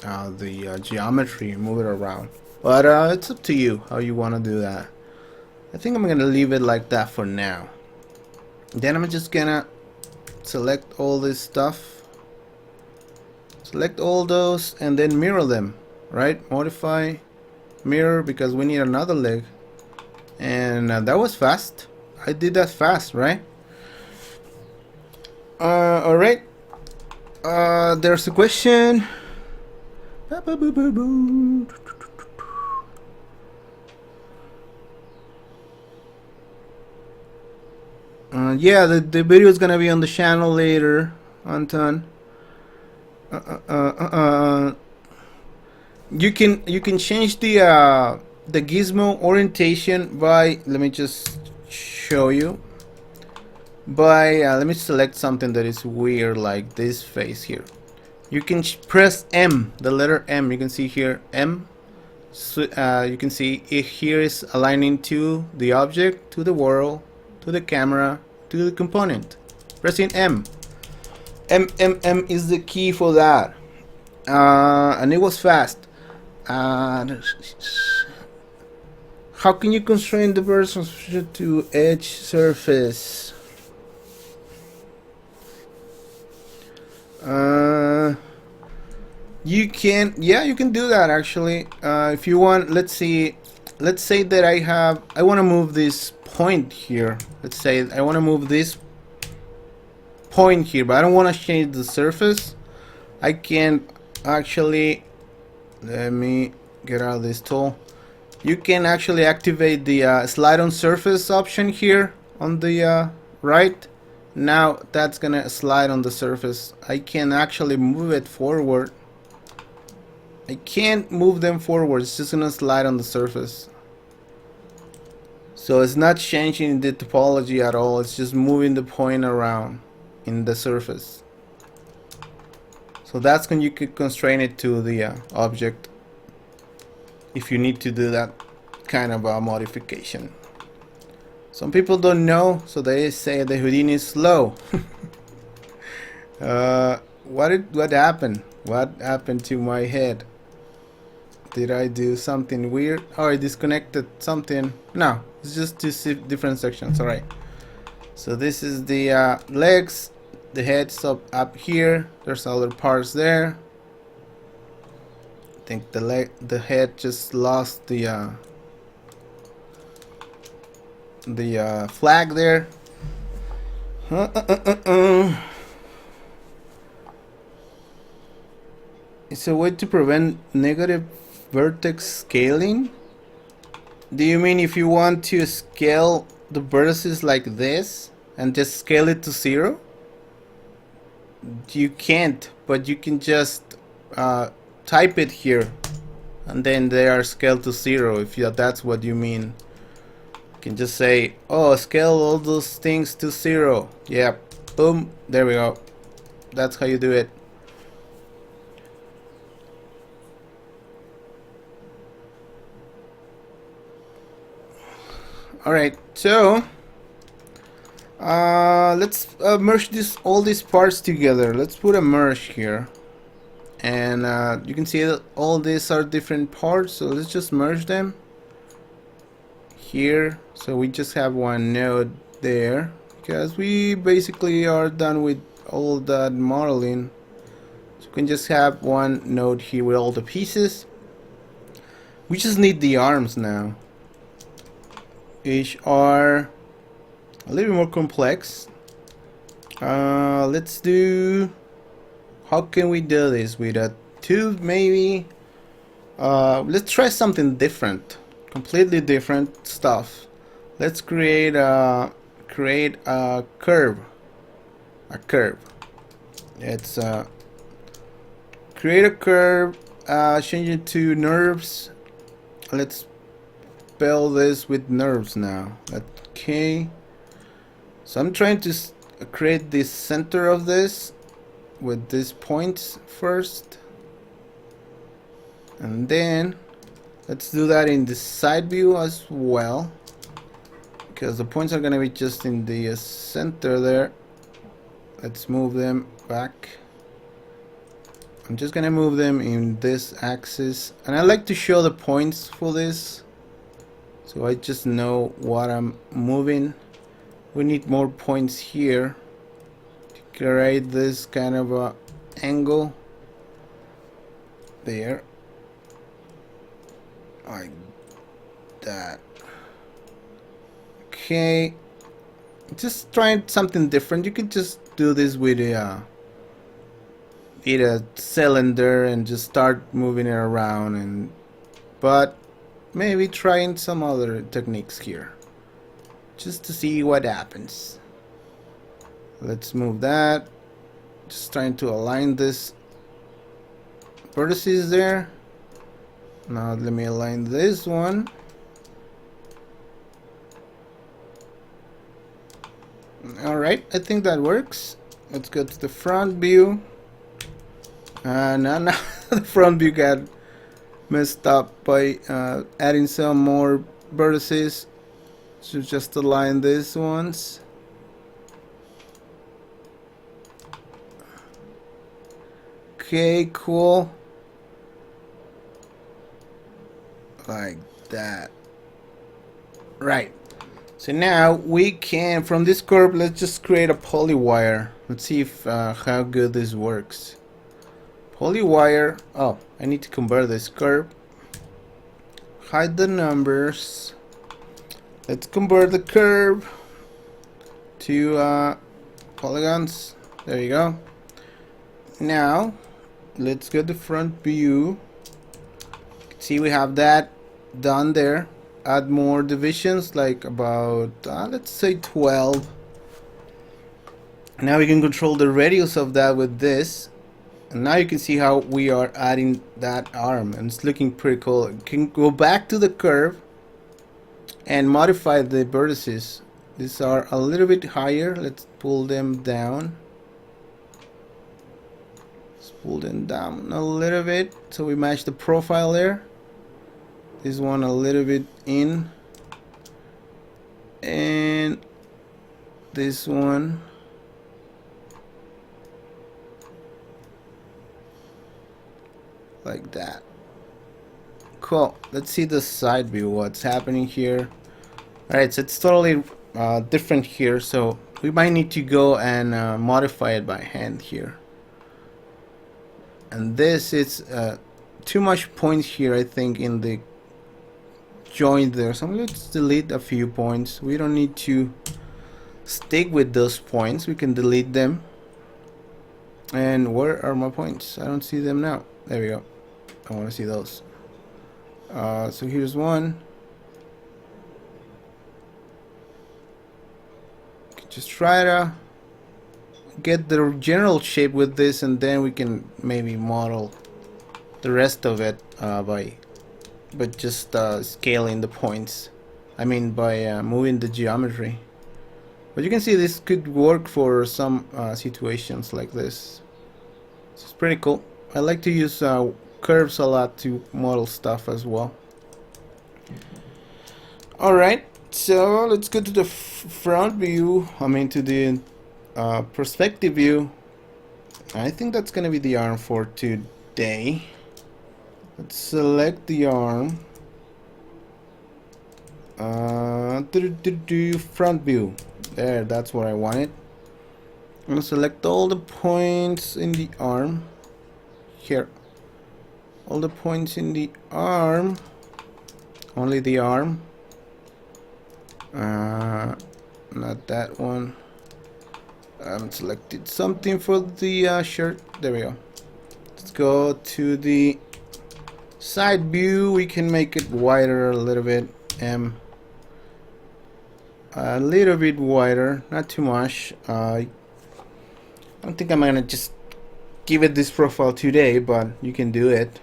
S1: the geometry, move it around. But it's up to you how you want to do that. I think I'm gonna leave it like that for now. Then I'm just gonna select all this stuff, select all those, and then mirror them, right? Modify, mirror, because we need another leg. And that was fast. I did that fast, right? Alright. There's a question. Yeah, the video is gonna be on the channel later, Anton. You can change the gizmo orientation by, let me just show you, by let me select something that is weird, like this face here. You can press M, the letter M. You can see here M. So you can see it here is aligning to the object, to the world, to the camera, to the component. Pressing M. M is the key for that. And it was fast. How can you constrain the person to edge surface? You can, yeah, you can do that actually. If you want, let's say that I want to move this point here. Let's say I want to move this point here, but I don't want to change the surface. I can actually, let me get out of this tool. You can actually activate the slide on surface option here on the right. Now that's gonna slide on the surface. I can actually move it forward. I can't move them forward, it's just gonna slide on the surface. So it's not changing the topology at all, it's just moving the point around in the surface. So that's when you could constrain it to the object, if you need to do that kind of modification. Some people don't know, so they say the Houdini is slow. What happened? What happened to my head? Did I do something weird? Oh, I disconnected something. No, it's just two different sections. Alright. So this is the legs. The head's up here. There's other parts there. I think the head just lost the flag there. It's a way to prevent negative vertex scaling. Do you mean if you want to scale the vertices like this and just scale it to 0? You can't, but you can just type it here and then they are scaled to 0 if that's what you mean. You can just say, oh, scale all those things to 0. Yeah, boom, there we go. That's how you do it. Alright, so let's merge all these parts together. Let's put a merge here, and you can see that all these are different parts, so let's just merge them here. So we just have one node there because we basically are done with all that modeling. So we can just have one node here with all the pieces. We just need the arms now, which are a little bit more complex. Let's do, how can we do this with a tube maybe? Let's try something different, completely different stuff. Let's create a curve. Let's create a curve, change it to nerves. Let's spell this with nerves now. Okay. So I'm trying to create the center of this with these points first. And then let's do that in the side view as well, because the points are going to be just in the center there. Let's move them back. I'm just going to move them in this axis, and I like to show the points for this so I just know what I'm moving. We need more points here to create this kind of a angle there, like that. Okay, just trying something different. You could just do this with a cylinder and just start moving it around, but maybe trying some other techniques here just to see what happens. Let's move that. Just trying to align this vertices there. Now let me align this one. Alright, I think that works. Let's go to the front view. Now the front view got messed up by adding some more vertices. So just align these ones. Okay, cool. Like that. Right. So now we can, from this curve, let's just create a polywire. Let's see if how good this works. Polywire. Oh, I need to convert this curve. Hide the numbers. Let's convert the curve to polygons. There you go. Now let's go to front view. See, we have that done there. Add more divisions, like about let's say 12. Now we can control the radius of that with this, and now you can see how we are adding that arm, and it's looking pretty cool. You can go back to the curve and modify the vertices. These are a little bit higher. Let's pull them down. Let's pull them down a little bit so we match the profile there. This one a little bit in, and this one like that. Cool. Let's see the side view, what's happening here. Alright, so it's totally different here, so we might need to go and modify it by hand here. And this is too much points here, I think, in the joint there. So let's delete a few points. We don't need to stick with those points. We can delete them. And where are my points? I don't see them now. There we go. I want to see those. So here's one. Just try to get the general shape with this, and then we can maybe model the rest of it by just scaling the points. I mean by moving the geometry. But you can see this could work for some situations like this. It's pretty cool. I like to use curves a lot to model stuff as well. Alright, so let's go to the front view. I mean to the perspective view. I think that's gonna be the arm for today. Let's select the arm. Front view. There, that's what I wanted. I'm gonna select all the points in the arm. Here. All the points in the arm. Only the arm. Not that one. I haven't selected something for the shirt. There we go. Let's go to the side view. We can make it wider a little bit. A little bit wider, not too much. I don't think I'm gonna just give it this profile today, but you can do it.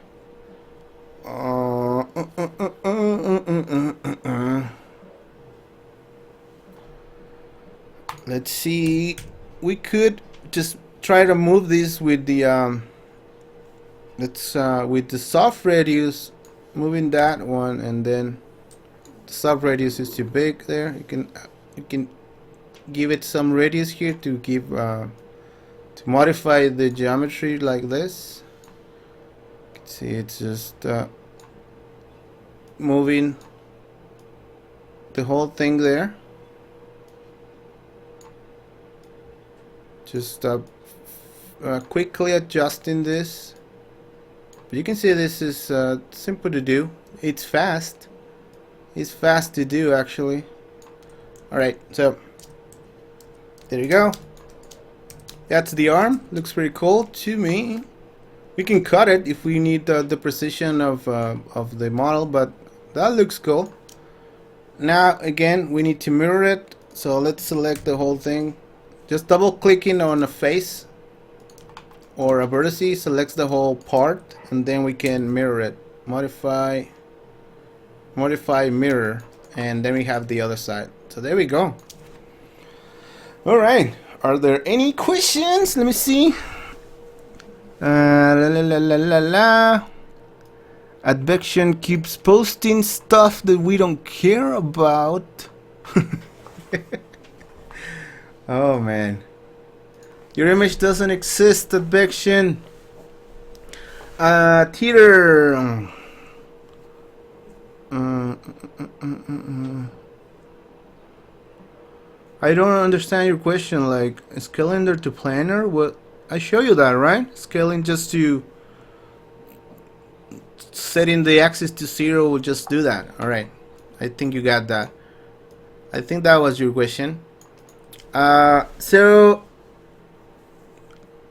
S1: Let's see. We could just try to move this with the with the soft radius, moving that one, and then the soft radius is too big there. You can give it some radius here to give to modify the geometry like this. You can see it's just moving the whole thing there. Just quickly adjusting this. But you can see this is simple to do. It's fast. It's fast to do actually. Alright, so there you go. That's the arm. Looks pretty cool to me. We can cut it if we need the precision of the model, but that looks cool. Now again, we need to mirror it. So let's select the whole thing. Just double clicking on a face or a vertex selects the whole part, and then we can mirror it. Modify mirror, and then we have the other side. So there we go. Alright, are there any questions? Let me see. Advection keeps posting stuff that we don't care about. Oh man, your image doesn't exist, Advection. Teeter. I don't understand your question. Like, is calendar to planner? What? I show you that, right? Scaling just to setting the axis to 0 will just do that. All right. I think you got that. I think that was your question. So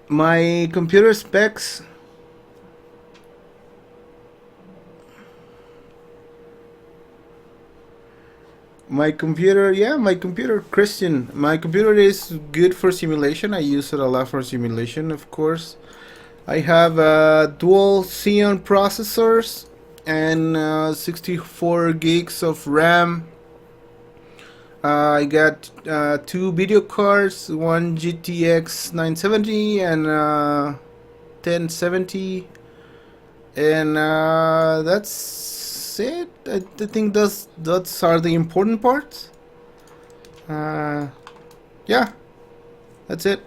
S1: my computer specs. My computer, Christian. My computer is good for simulation. I use it a lot for simulation, of course. I have dual Xeon processors and 64 gigs of RAM. I got 2 video cards, one GTX 970 and 1070, and that's it. I think those are the important parts. Yeah, that's it.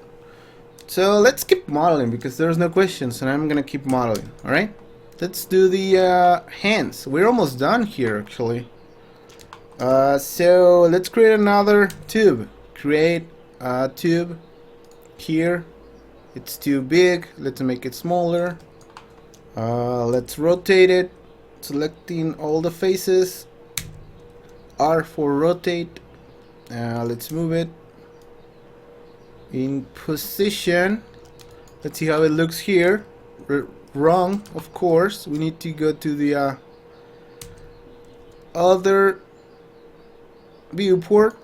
S1: So let's keep modeling because there's no questions, and I'm gonna keep modeling. All right, let's do the hands. We're almost done here, actually. So let's create another tube. Create a tube here. It's too big. Let's make it smaller. Let's rotate it, selecting all the faces. R for rotate. Let's move it in position. Let's see how it looks here. Wrong, of course. We need to go to the other viewport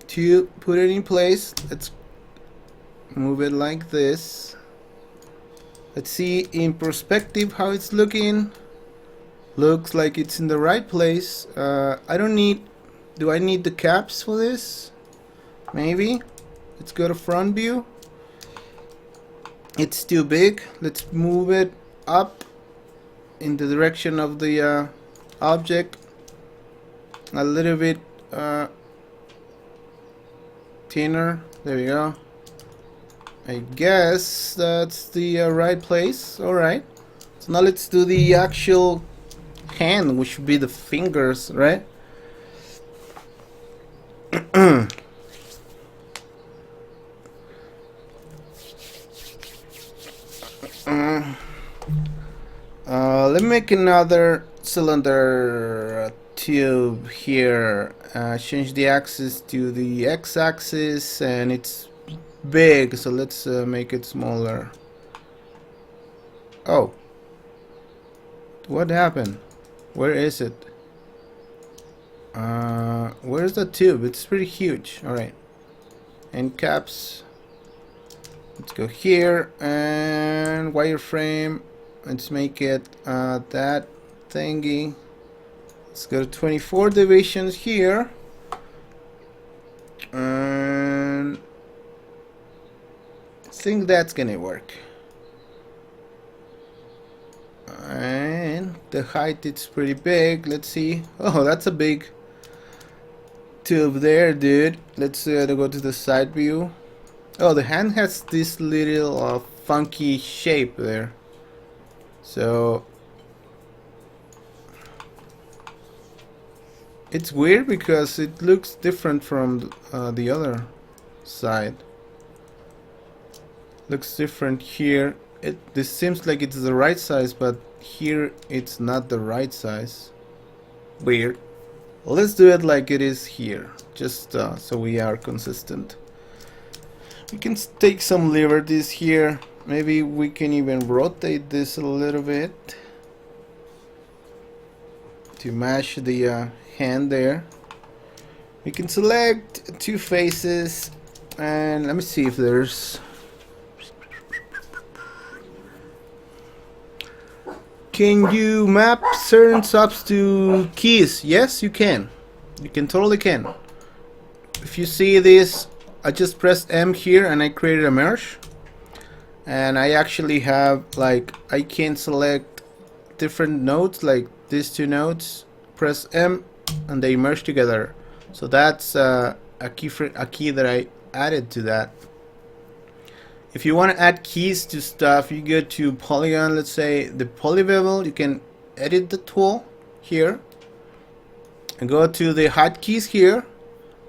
S1: to put it in place. Let's move it like this. Let's see in perspective how it's looking. Looks like it's in the right place. I don't need. Do I need the caps for this? Maybe. Let's go to front view. It's too big. Let's move it up in the direction of the object a little bit thinner. There we go. I guess that's the right place. Alright, so now let's do the actual hand, which should be the fingers, right? Let me make another cylinder tube here. Change the axis to the x-axis, and it's big, so let's make it smaller. Oh, what happened? Where is it? Where's the tube? It's pretty huge. Alright. End caps. Let's go here and wireframe. Let's make it that thingy. Let's go to 24 divisions here. And I think that's gonna work. And the height is pretty big. Let's see. Oh, that's a big tube there, dude. Let's go to the side view. Oh, the hand has this little funky shape there. So it's weird because it looks different from the other side. Looks different here. This seems like it's the right size, but here it's not the right size. Weird. Well, let's do it like it is here, just so we are consistent. We can take some liberties here. Maybe we can even rotate this a little bit to match the hand there. We can select two faces, and let me see if there's... Can you map certain subs to keys? Yes, you can. You can totally can. If you see this, I just pressed M here and I created a merge. And I actually have, like, I can select different nodes, like these two nodes. Press M and they merge together. So that's a key that I added to that. If you want to add keys to stuff, you go to polygon, let's say the poly bevel. You can edit the tool here and go to the hotkeys here,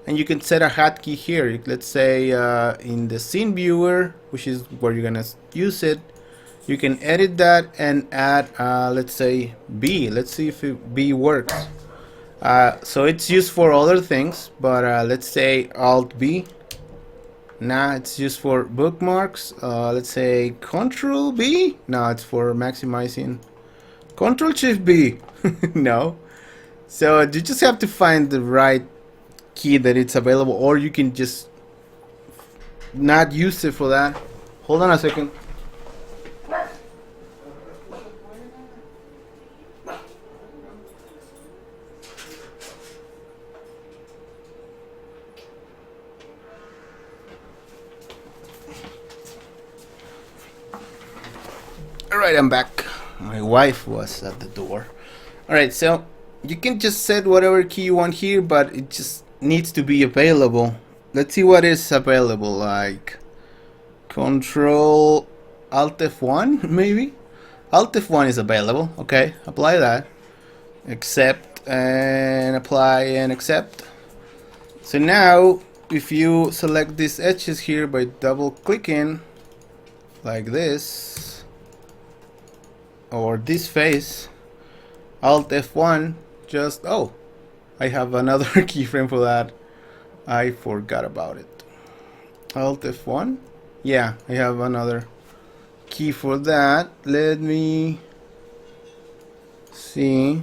S1: and you can set a hotkey here. Let's say in the scene viewer, which is where you're gonna use it, you can edit that and add let's say B. Let's see if B works. So it's used for other things, but let's say Alt B. Nah, it's used for bookmarks. Let's say Control B. No, it's for maximizing. Control Shift B. No. So you just have to find the right key that it's available, or you can just not use it for that. Hold on a second. Alright, I'm back. My wife was at the door. Alright, so you can just set whatever key you want here, but it just needs to be available. Let's see what is available, like Control Alt F1 maybe? Alt F1 is available. Okay, apply that. Accept and apply and accept. So now if you select these edges here by double clicking like this, or this face, Alt F1, just, oh, I have another keyframe for that. I forgot about it. Alt F1, yeah, I have another key for that. Let me see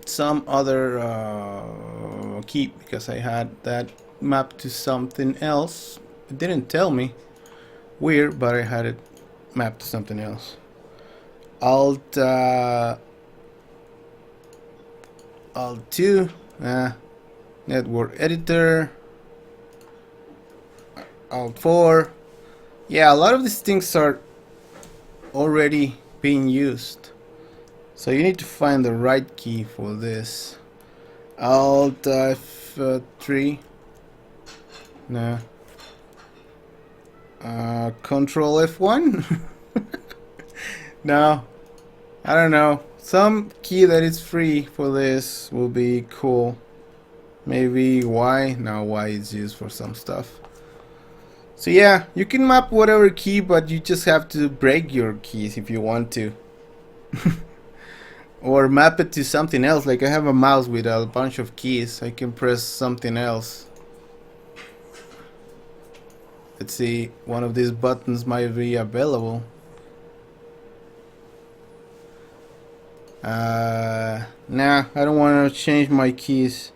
S1: some other key, because I had that mapped to something else. It didn't tell me. Weird, but I had it mapped to something else. Alt 2, network editor. Alt 4. Yeah, a lot of these things are already being used, so you need to find the right key for this. Alt F3. No. Control F1. No, I don't know. Some key that is free for this will be cool. Maybe Y. No, Y is used for some stuff. So yeah, you can map whatever key, but you just have to break your keys if you want to. Or map it to something else. Like I have a mouse with a bunch of keys. I can press something else Let's see, one of these buttons might be available. Nah, I don't want to change my keys.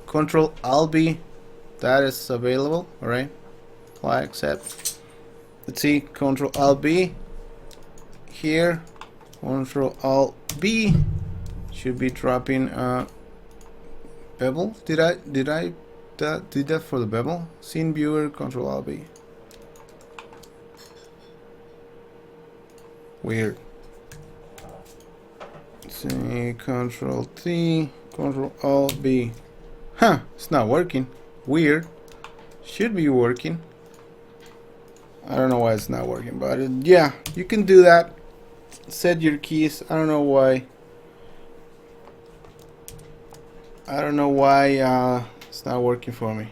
S1: Control Alt B, that is available. Alright, I accept. Let's see, Control Alt B here. Control Alt B should be dropping bevel. Did I do that for the bevel? Scene viewer, Control Alt B. Weird. See, Control T, Control Alt B. Huh, it's not working. Weird. Should be working. I don't know why it's not working, but yeah, you can do that. Set your keys. I don't know why. It's not working for me.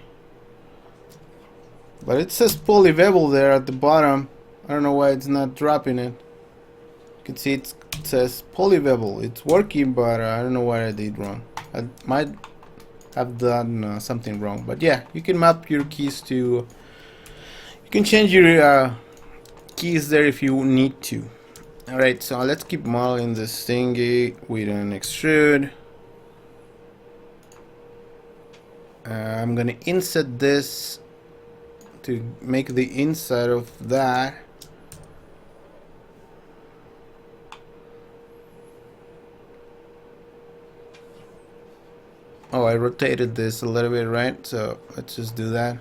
S1: But it says polybevel there at the bottom. I don't know why it's not dropping it. You can see it says polybevel. It's working, but I don't know what I did wrong. I might have done something wrong. But yeah, you can map your keys to. You can change your keys there if you need to. Alright, so let's keep modeling this thingy with an extrude. I'm gonna insert this to make the inside of that. Oh, I rotated this a little bit, right? So let's just do that.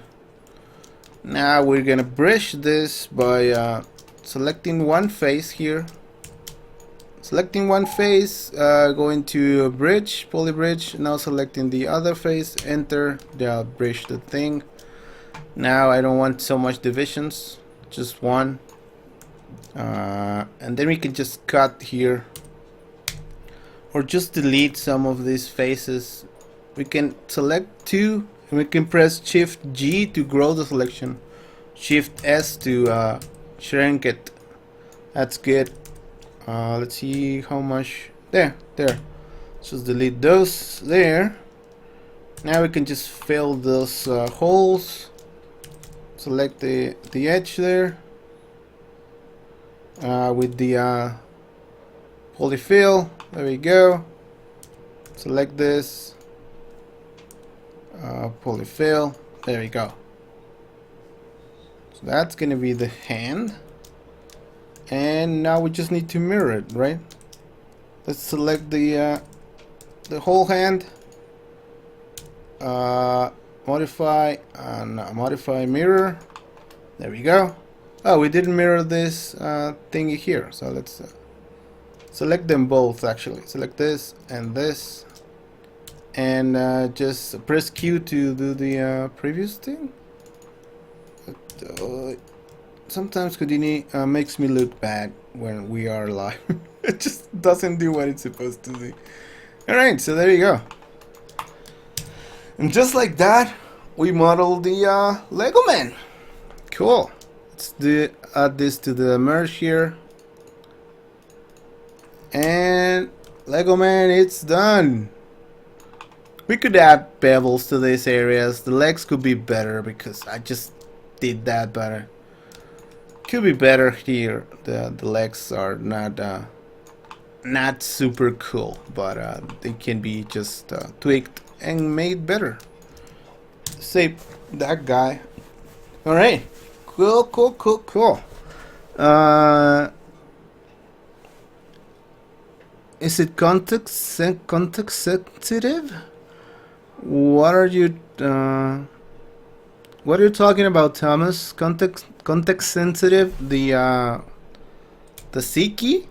S1: Now we're gonna brush this by selecting one face here. Selecting one face, going to bridge, poly bridge. Now selecting the other face, enter. They'll bridge the thing. Now I don't want so much divisions, just one. And then we can just cut here, or just delete some of these faces. We can select two, and we can press Shift G to grow the selection, Shift S to shrink it. That's good. Let's see how much. There. Just delete those there. Now we can just fill those holes. Select the edge there with the polyfill. There we go. Select this polyfill. There we go. So that's gonna be the hand. And now we just need to mirror it, right? Let's select the whole hand, modify and modify mirror. There we go. Oh, we didn't mirror this thingy here, so let's select them both. Actually, select this, and just press Q to do the previous thing. Sometimes Houdini makes me look bad when we are live. It just doesn't do what it's supposed to do. Alright, so there you go. And just like that, we modeled the Lego Man. Cool. Let's add this to the merge here. And Lego Man, it's done. We could add bevels to these areas. The legs could be better because I just did that better. Could be better here. The legs are not super cool, but they can be just tweaked and made better. Save that guy. All right, cool. Is it context sensitive? What are you talking about, Thomas? Context sensitive? The C key?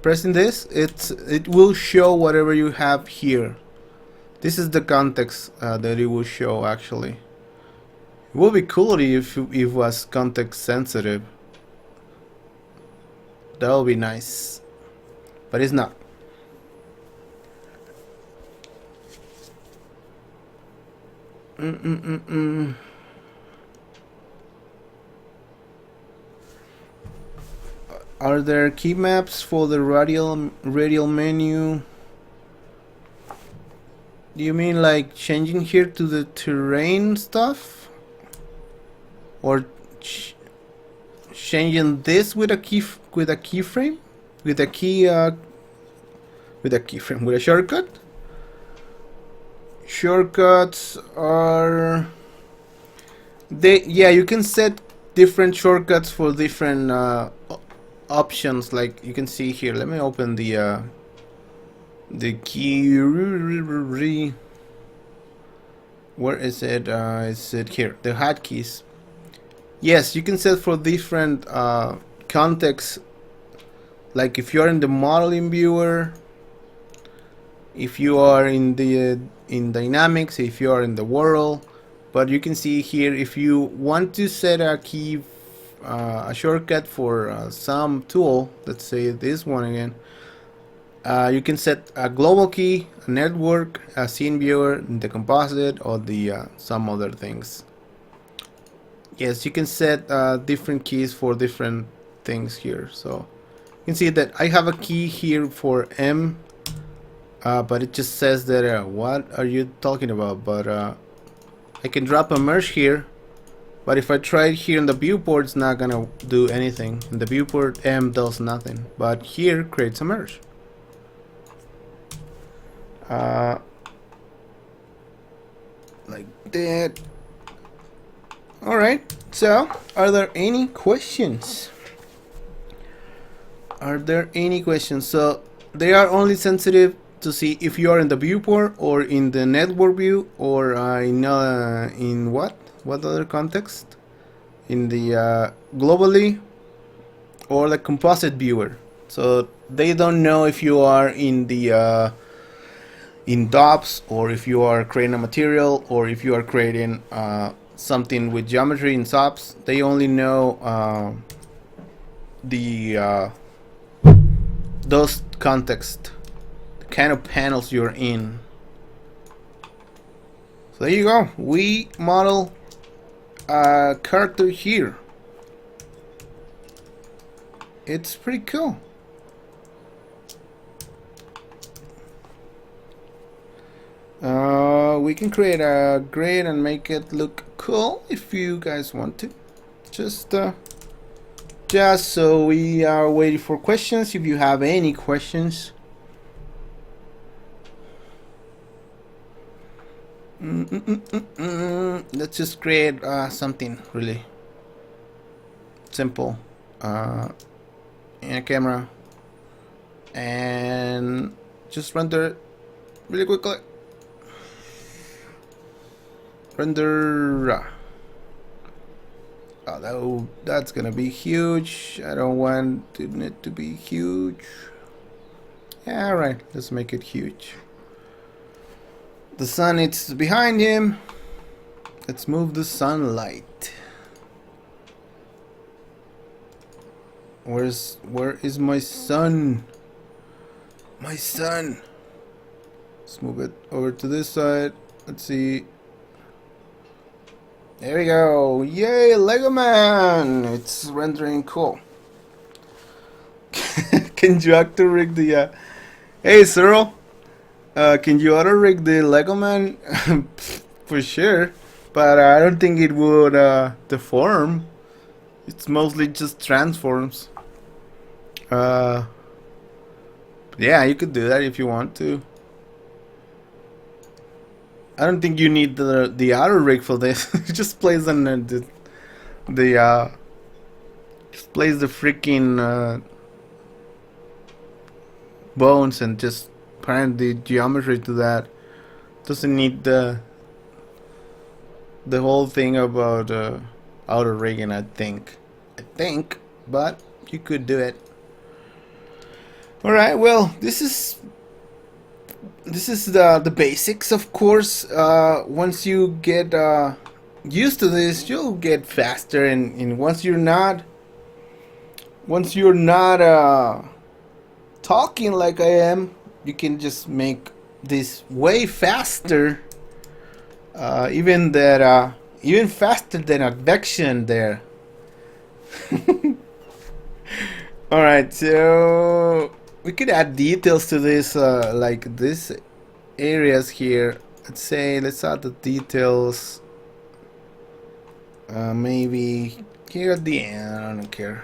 S1: Pressing this, it will show whatever you have here. This is the context that it will show. Actually, it would be cool if it was context sensitive. That would be nice, but it's not. Are there key maps for the radial menu? Do you mean like changing here to the terrain stuff? or changing this with a keyframe, with a keyframe, with a shortcut. Shortcuts are you can set different shortcuts for different options, like you can see here. Let me open the key. Where is it? Is it here? The hotkeys. Yes, you can set for different contexts. Like if you're in the modeling viewer, if you are in the in dynamics, if you are in the world. But you can see here, if you want to set a key, a shortcut for some tool, let's say this one again, you can set a global key, a network, a scene viewer, the composite, or the some other things. Yes, you can set different keys for different things here. So you can see that I have a key here for M, but it just says that what are you talking about? But I can drop a merge here, but if I try it here in the viewport, it's not gonna do anything. In the viewport, M does nothing, but here creates a merge. Like that. Alright, so are there any questions? Are there any questions? So they are only sensitive to see if you are in the viewport or in the network view, or in what other context, in the globally or the composite viewer. So they don't know if you are in the in DOPS, or if you are creating a material, or if you are creating something with geometry in SOPs. They only know those contexts, kind of panels you're in. So there you go. We model a character here. It's pretty cool. We can create a grid and make it look cool if you guys want to. Just so we are waiting for questions. If you have any questions. Let's just create something really simple in a camera and just render it really quickly. Render. Oh, that's gonna be huge. I don't want it to be huge. Yeah, alright, let's make it huge. The sun is behind him. Let's move the sunlight. Where is my sun? My sun. Let's move it over to this side. Let's see. There we go. Yay, Lego Man! It's rendering cool. Can you auto rig the hey Cyril? Can you auto rig the Lego Man? For sure, but I don't think it would deform. It's mostly just transforms. Yeah, you could do that if you want to. I don't think you need the auto rig for this. It just plays on just plays the freaking bones and just parent the geometry to that. Doesn't need the whole thing about auto rigging. I think, but you could do it. All right. Well, this is the basics, of course. Once you get used to this, you'll get faster, and once you're not talking like I am, you can just make this way faster. Even faster than advection there. All right, so we could add details to this, like this areas here. Let's add the details Maybe here at the end. I don't care.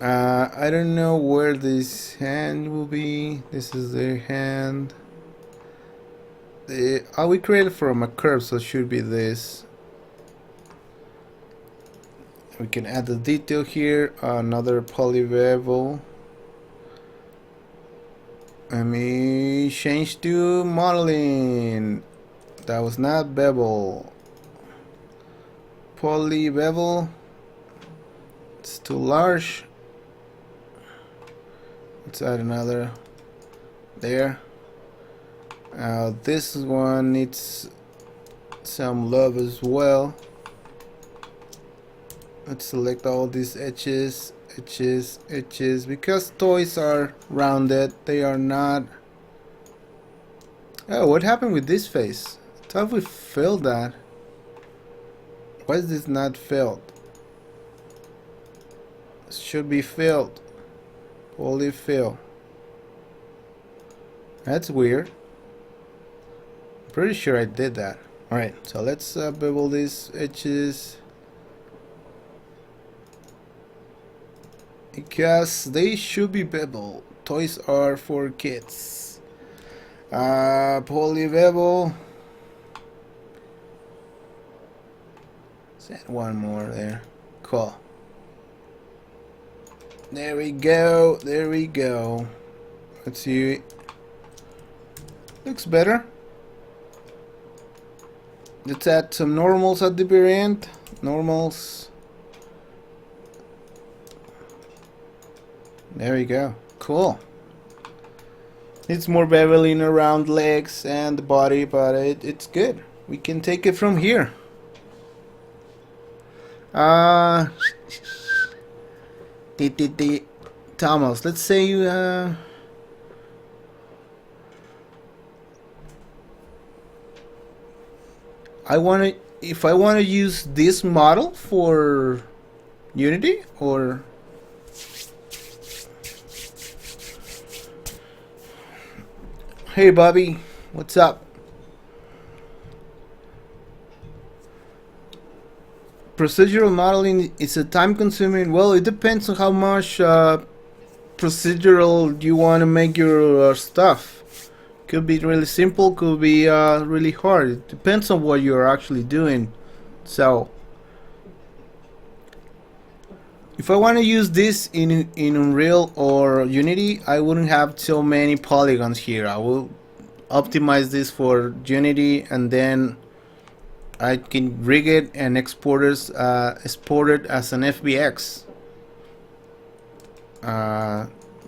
S1: I don't know where this hand will be. This is the hand. We created from a curve, so it should be this. We can add the detail here. Another poly bevel. Let me change to modeling. That was not bevel. Poly bevel. It's too large. Let's add another there. This one needs some love as well. Let's select all these edges, because toys are rounded. They are not. Oh, what happened with this face? I thought we filled that. Why is this not filled? It should be filled. Poly fill. That's weird. Pretty sure I did that. Alright, so let's bevel these edges, because they should be beveled. Toys are for kids. Poly bevel. Let's add one more there. Cool. There we go. There we go. Let's see. Looks better. Let's add some normals at the very end. Normals. There we go. Cool. It's more beveling around legs and the body, but it's good. We can take it from here. Thomas, let's say you if I want to use this model for Unity, or hey Bobby, what's up? Procedural modeling is a time consuming. Well, it depends on how much procedural you want to make your stuff. Could be really simple, could be really hard. It depends on what you're actually doing. So if I want to use this in Unreal or Unity, I wouldn't have so many polygons here. I will optimize this for Unity, and then I can rig it and export it as an FBX.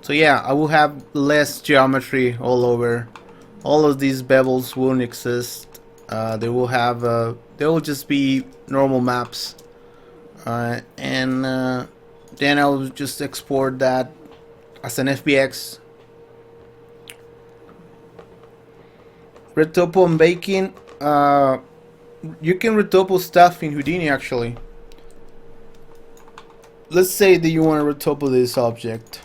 S1: So yeah, I will have less geometry all over. All of these bevels won't exist. They will just be normal maps, and then I'll just export that as an FBX. Retopo and baking. You can retopo stuff in Houdini actually. Let's say that you want to retopo this object.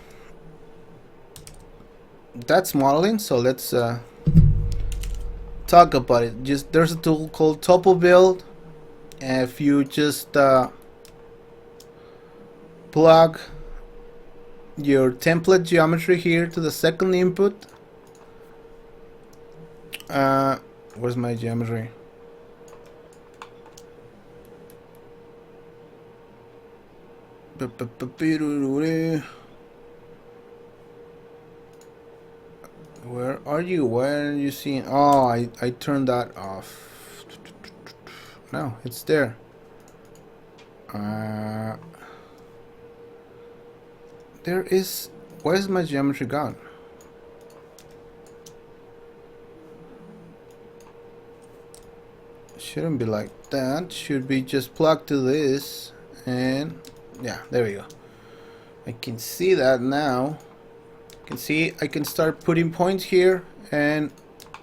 S1: That's modeling, so let's talk about it. There's a tool called Topo Build. If you just plug your template geometry here to the second input. Where's my geometry? Where are you? Where are you seeing? Oh, I turned that off. No, it's there. There is. Where's my geometry gone? Shouldn't be like that. Should be just plugged to this, and yeah, there we go. I can see that now. You can see I can start putting points here and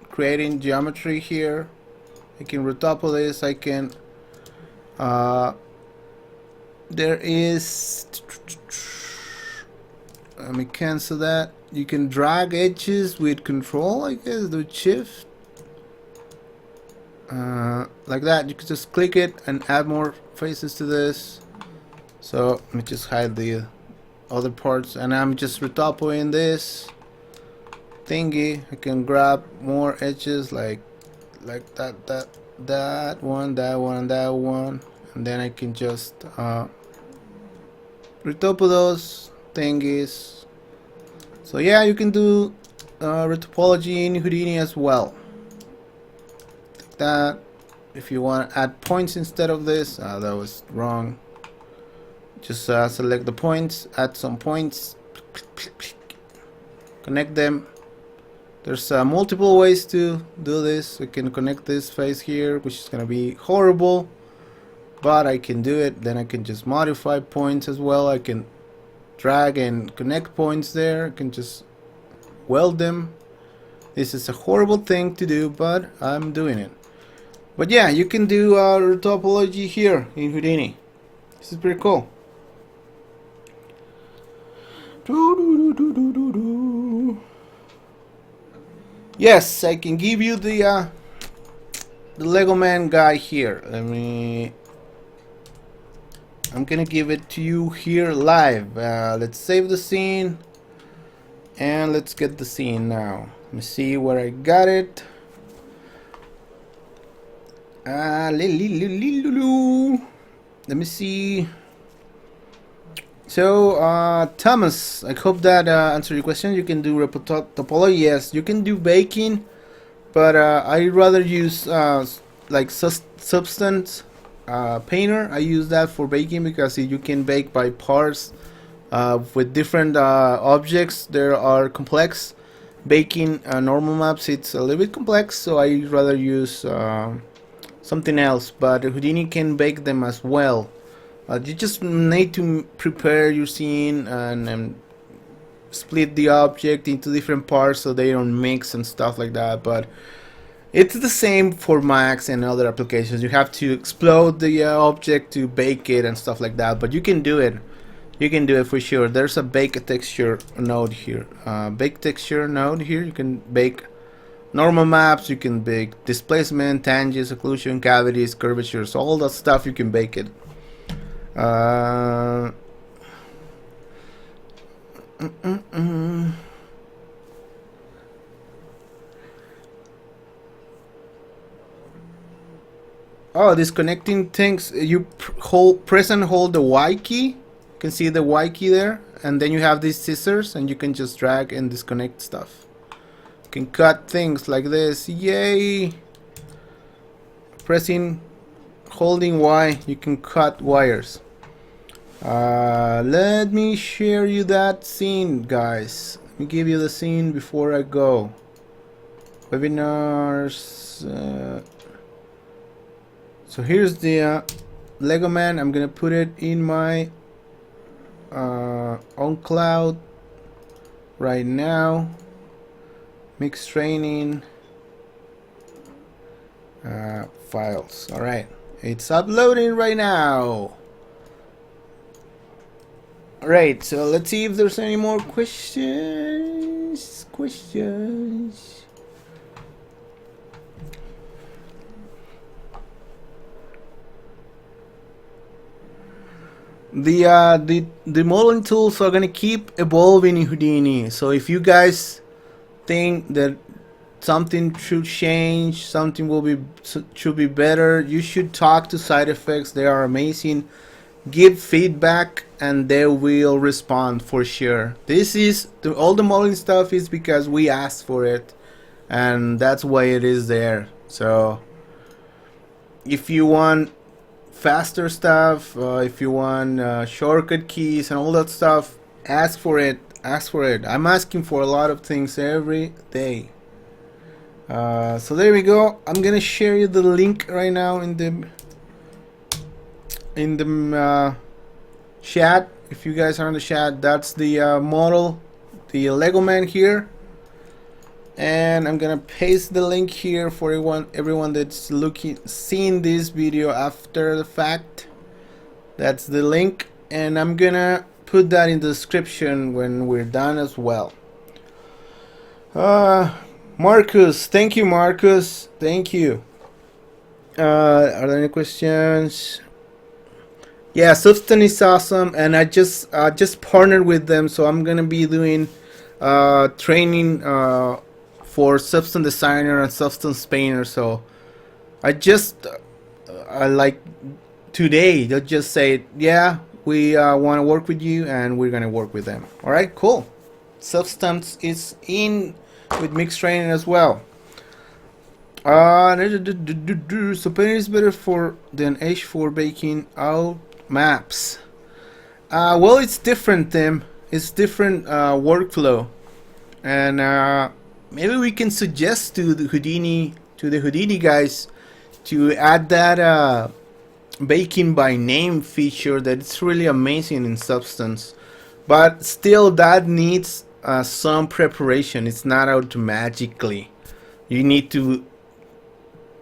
S1: creating geometry here. I can retopo this. I can there is, let me cancel that. You can drag edges with control, I guess, with shift. like that. You can just click it and add more faces to this. So let me just hide the other parts, and I'm just retopoing this thingy. I can grab more edges like that one, and then I can just retopo those thingies. So yeah, you can do retopology in Houdini as well. Like that. If you want to add points instead of this, that was wrong. Just select the points, add some points, connect them. There's multiple ways to do this. We can connect this face here, which is gonna be horrible, but I can do it. Then I can just modify points as well. I can drag and connect points there. I can just weld them. This is a horrible thing to do, but I'm doing it. But yeah, you can do retopology here in Houdini. This is pretty cool. Yes, I can give you the Lego Man guy here. I'm gonna give it to you here live. Let's save the scene and let's get the scene now. Let me see where I got it. Let me see. So Thomas, I hope that answered your question. You can do topology. Yes, you can do baking, but I rather use like substance painter. I use that for baking because you can bake by parts with different objects. There are complex baking normal maps. It's a little bit complex, so I rather use something else. But Houdini can bake them as well. You just need to prepare your scene and split the object into different parts so they don't mix and stuff like that. But it's the same for Max and other applications. You have to explode the object to bake it and stuff like that. But you can do it. You can do it for sure. There's a bake texture node here. Bake texture node here. You can bake normal maps. You can bake displacement, tangents, occlusion, cavities, curvatures, all that stuff. You can bake it. Oh, disconnecting things. You press and hold the Y key. You can see the Y key there, and then you have these scissors, and you can just drag and disconnect stuff. You can cut things like this. Yay! Holding Y, you can cut wires. Let me share you that scene, guys. Let me give you the scene before I go. Webinars. So here's the Lego Man. I'm gonna put it in my on cloud right now. Mix training files. All right. It's uploading right now. Alright, so let's see if there's any more questions. The modeling tools are gonna keep evolving in Houdini. So if you guys think that something should change, something should be better, you should talk to Side Effects. They are amazing. Give feedback and they will respond for sure. This is all the modeling stuff is because we asked for it, and that's why it is there. So if you want faster stuff, if you want shortcut keys and all that stuff, ask for it. I'm asking for a lot of things every day. So there we go. I'm gonna share you the link right now in the chat. If you guys are in the chat, that's the model, the Lego Man here, and I'm gonna paste the link here for everyone that's seeing this video after the fact. That's the link, and I'm gonna put that in the description when we're done as well. Marcus, thank you, Marcus. Thank you. Are there any questions? Yeah, Substance is awesome, and I just partnered with them, so I'm gonna be doing training for Substance Designer and Substance Painter. So I just I like today they'll just say, yeah, we want to work with you, and we're gonna work with them. All right, cool. Substance is in with mixed training as well. So painting is better for than H4 baking out maps. Well, it's different, Tim. It's different workflow, and maybe we can suggest to the Houdini guys to add that baking by name feature that it's really amazing in Substance, but still that needs some preparation. It's not automatically. You need to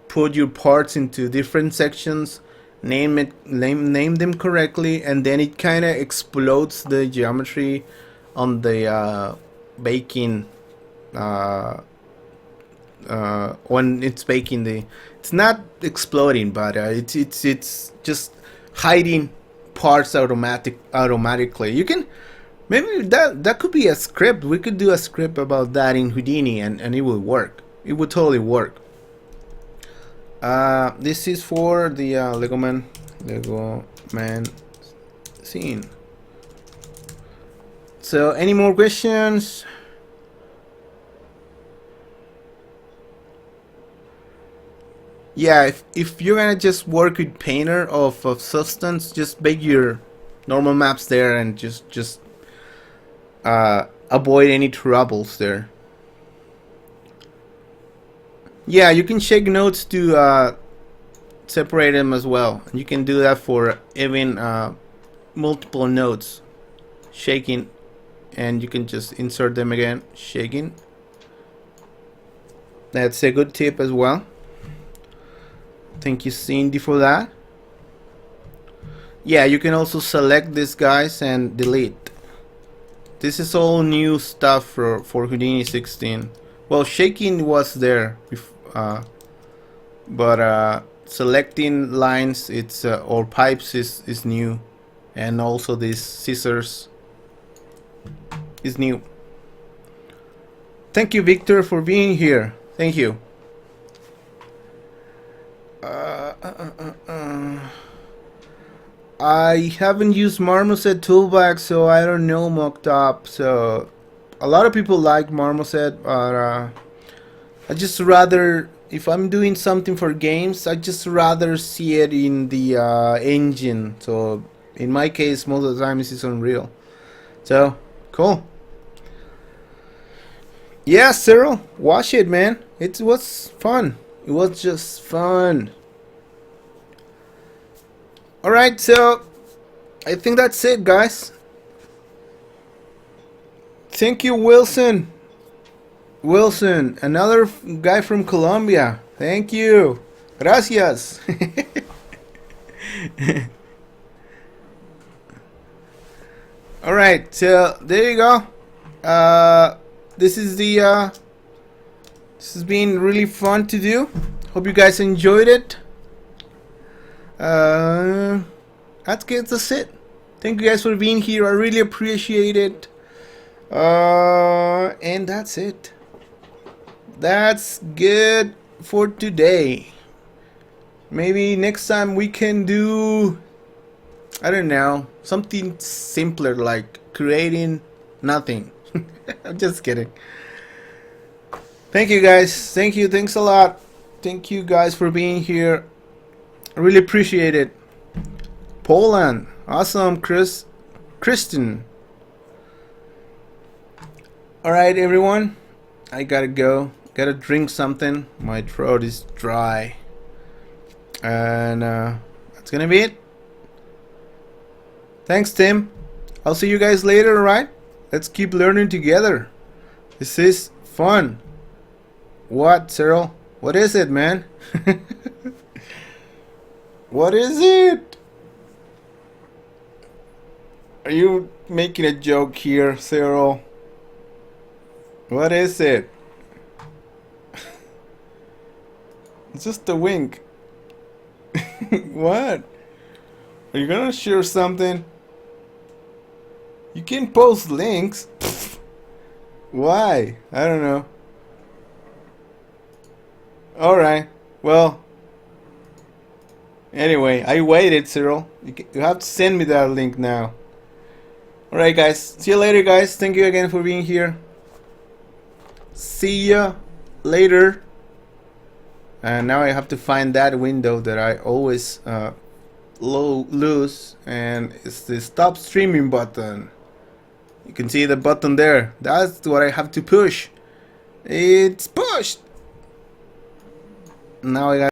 S1: put your parts into different sections, name them correctly, and then it kind of explodes the geometry on the baking when it's baking. It's not exploding, but it's just hiding parts automatically. You can maybe that could be a script. We could do a script about that in Houdini, and it would work. It would totally work. This is for the Lego Man scene. So, any more questions? Yeah, if you're gonna just work with Painter of Substance, just bake your normal maps there and just avoid any troubles there. Yeah, you can shake nodes to separate them as well. You can do that for even multiple nodes. Shaking, and you can just insert them again. Shaking. That's a good tip as well. Thank you, Cindy, for that. Yeah, you can also select these guys and delete. This is all new stuff for Houdini 16. Well, shaking was there before. But selecting lines or pipes is new, and also these scissors is new. Thank you, Victor, for being here. Thank you. I haven't used Marmoset Toolbag, so I don't know mocked up. So a lot of people like Marmoset, but I just rather, if I'm doing something for games, I just rather see it in the engine. So in my case, most of the time it's Unreal. So cool. Yeah, Cyril, watch it, man. It was fun. It was just fun. All right, so I think that's it, guys. Thank you, Wilson. Wilson, another guy from Colombia. Thank you. Gracias. All right, so there you go. This is the this has been really fun to do. Hope you guys enjoyed it. That's good. That's it. Thank you guys for being here. I really appreciate it. And that's it. That's good for today. Maybe next time we can do, I don't know, something simpler like creating nothing. I'm just kidding. Thank you, guys. Thank you. Thanks a lot. Thank you guys for being here. I really appreciate it. Poland. Awesome, Kristen. Alright, everyone. I gotta go. Gotta drink something. My throat is dry. And that's gonna be it. Thanks, Tim. I'll see you guys later, alright? Let's keep learning together. This is fun. What, Cyril? What is it, man? What is it? Are you making a joke here, Cyril? What is it? It's just a wink. What? Are you gonna share something? You can post links. Why? I don't know. Alright. Well, anyway, I waited, Cyril. You have to send me that link now. Alright, guys. See you later, guys. Thank you again for being here. See ya later. And now I have to find that window that I always lose, and it's the stop streaming button. You can see the button there. That's what I have to push. It's pushed. Now I gotta